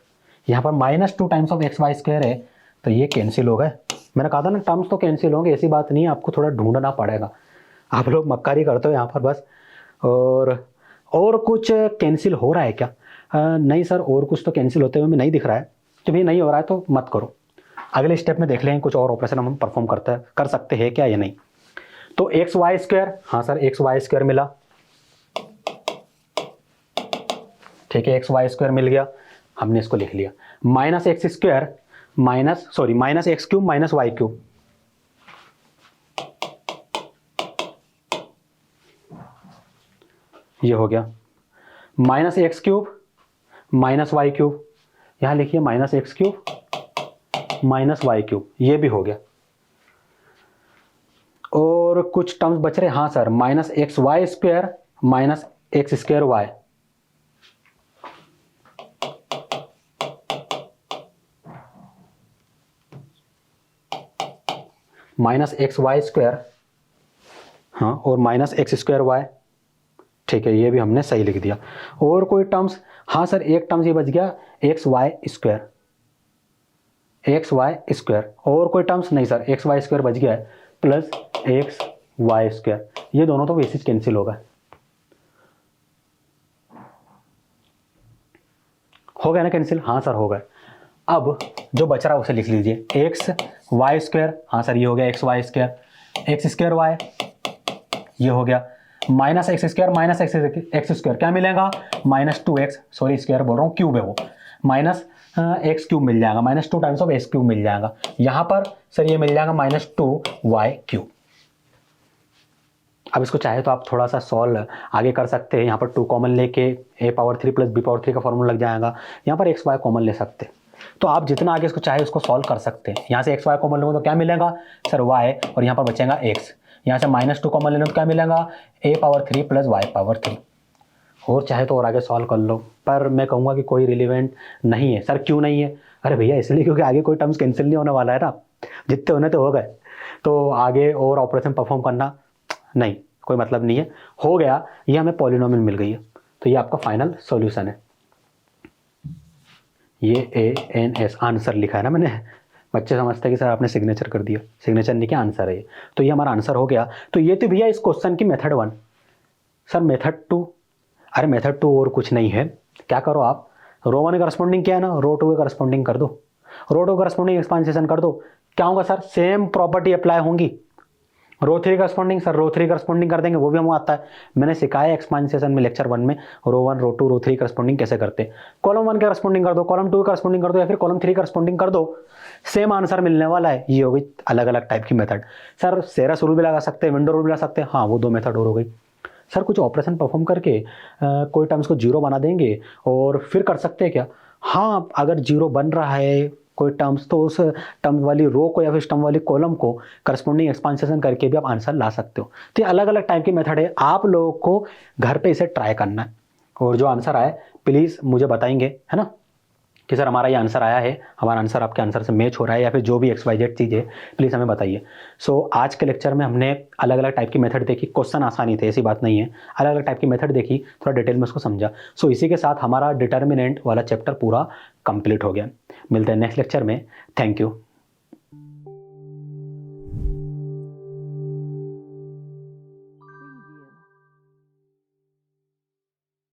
यहाँ पर minus 2 times of x y square है, तो ये कैंसिल हो गए। मैंने कहा था ना टर्म्स तो कैंसिल होंगे, ऐसी बात नहीं है, आपको थोड़ा ढूंढना पड़ेगा, आप लोग मक्कारी करते हो यहाँ पर बस। और कुछ कैंसिल हो रहा है क्या, नहीं सर और कुछ तो कैंसिल होते हुए हमें नहीं दिख रहा है, तो भी नहीं हो रहा है तो मत करो, अगले स्टेप में देख लेंगे कुछ और ऑपरेशन हम परफॉर्म कर सकते हैं क्या या नहीं। तो एक्स वाई स्क्वायर, हाँ सर एक्स वाई स्क्वायर मिला, ठीक है, एक्स वाई स्क्वायर मिल गया, हमने इसको लिख लिया। Minus x square minus x cube minus y cube, ये हो गया। Minus x cube minus y cube, यहां लिखिए minus x cube minus y cube, ये भी हो गया। और कुछ टर्म्स बच रहे, हाँ sir minus x y square minus x square y, minus x y square, हाँ, और माइनस एक्स स्क्वायर वाई, ठीक है, ये भी हमने सही लिख दिया। और कोई टर्म्स, हाँ सर एक टर्म्स ये बच गया x y square, x y square, और कोई टर्म्स नहीं सर, एक्स वाई स्क्वायर बच गया है प्लस एक्स वाई स्क्वायर, ये दोनों तो वैसे कैंसिल होगा। हो गया ना कैंसिल, हाँ सर हो गया। अब जो बच रहा है उसे लिख लीजिए, एक्स वाई स्क्वायर, हाँ सर ये हो गया x y square, x square y, ये हो गया, minus x square minus x square, क्या मिलेगा माइनस 2x, सॉरी स्क्वायर बोल रहा हूँ, क्यूब है वो, माइनस एक्स क्यूब मिल जाएगा, minus 2 times of x cube मिल जाएगा। यहाँ पर सर ये मिल जाएगा माइनस 2y क्यूब। अब इसको चाहे तो आप थोड़ा सा सॉल्व आगे कर सकते हैं, यहाँ पर 2 कॉमन लेके a power 3 plus b power 3 का फॉर्मूला लग जाएगा, यहाँ पर एक्स वाई कॉमन ले सकते हैं, तो आप जितना आगे इसको चाहे उसको सॉल्व कर सकते हैं। यहाँ से एक्स वाई कॉमन लेंगे तो क्या मिलेगा सर y, और यहाँ पर बचेगा x, यहाँ से माइनस 2 कॉमन लेने तो क्या मिलेगा a power 3 plus y power 3, और चाहे तो और आगे सॉल्व कर लो, पर मैं कहूँगा कि कोई रिलेवेंट नहीं है। सर क्यों नहीं है, अरे भैया इसलिए क्योंकि आगे कोई टर्म्स कैंसिल नहीं होने वाला है ना, जितने होने तो हो गए, तो आगे और ऑपरेशन परफॉर्म करना नहीं, कोई मतलब नहीं है, हो गया, ये हमें पॉलिनोमियल मिल गई है, तो ये आपका फाइनल सॉल्यूशन है। ये ANS आंसर लिखा है ना मैंने, बच्चे समझते हैं कि सर आपने सिग्नेचर कर दिया, सिग्नेचर नहीं किया, आंसर है ये। तो ये हमारा आंसर हो गया। तो ये तो भैया इस क्वेश्चन की मेथड 1। सर मेथड 2, अरे मेथड 2 और कुछ नहीं है, क्या करो आप, रो 1 करस्पॉन्डिंग क्या है ना, रो 2 के करस्पॉन्डिंग कर दो, रो 2 करस्पॉन्डिंग एक्सपांसेशन कर दो। क्या होगा सर, सेम प्रॉपर्टी अप्लाई होंगी। रो 3 करस्पॉन्डिंग, सर रो 3 करस्पॉन्डिंग कर देंगे, वो भी हमको आता है, मैंने सिखाया एक्सपांसेशन में लेक्चर 1 में, रो 1 रो 2 रो 3 करस्पॉन्डिंग कैसे करते हैं। कॉलम 1 करस्पॉन्डिंग कर दो, कॉलम 2 करस्पॉन्डिंग कर दो, या फिर कॉलम 3 करस्पॉन्डिंग कर दो, सेम आंसर मिलने वाला है। ये हो गई अलग अलग टाइप की मेथड। सर सेरस रूल भी लगा सकते हैं, विंडो रूल भी लगा सकते हैं, हाँ वो 2 मेथड और हो गई। सर कुछ ऑपरेशन परफॉर्म करके कोई टर्म्स को जीरो बना देंगे और फिर कर सकते हैं क्या, हाँ अगर जीरो बन रहा है कोई टर्म्स, तो उस टर्म वाली रो को या फिर टर्म वाली कॉलम को करस्पॉन्डिंग एक्सपांसेशन करके भी आप आंसर ला सकते हो। तो ये अलग अलग टाइप की मेथड है, आप लोगों को घर पे इसे ट्राई करना है, और जो आंसर आए प्लीज़ मुझे बताएंगे, है ना, कि सर हमारा ये आंसर आया है, हमारा आंसर आपके आंसर से मैच हो रहा है, या फिर जो भी XYZ चीज़ है प्लीज़ हमें बताइए। सो आज के लेक्चर में हमने अलग अलग टाइप की मेथड देखी, क्वेश्चन आसानी थे ऐसी बात नहीं है, अलग अलग टाइप की मेथड देखी, थोड़ा डिटेल में उसको समझा। सो इसी के साथ हमारा डिटर्मिनेंट वाला चैप्टर पूरा कंप्लीट हो गया। मिलते हैं नेक्स्ट लेक्चर में, थैंक यू।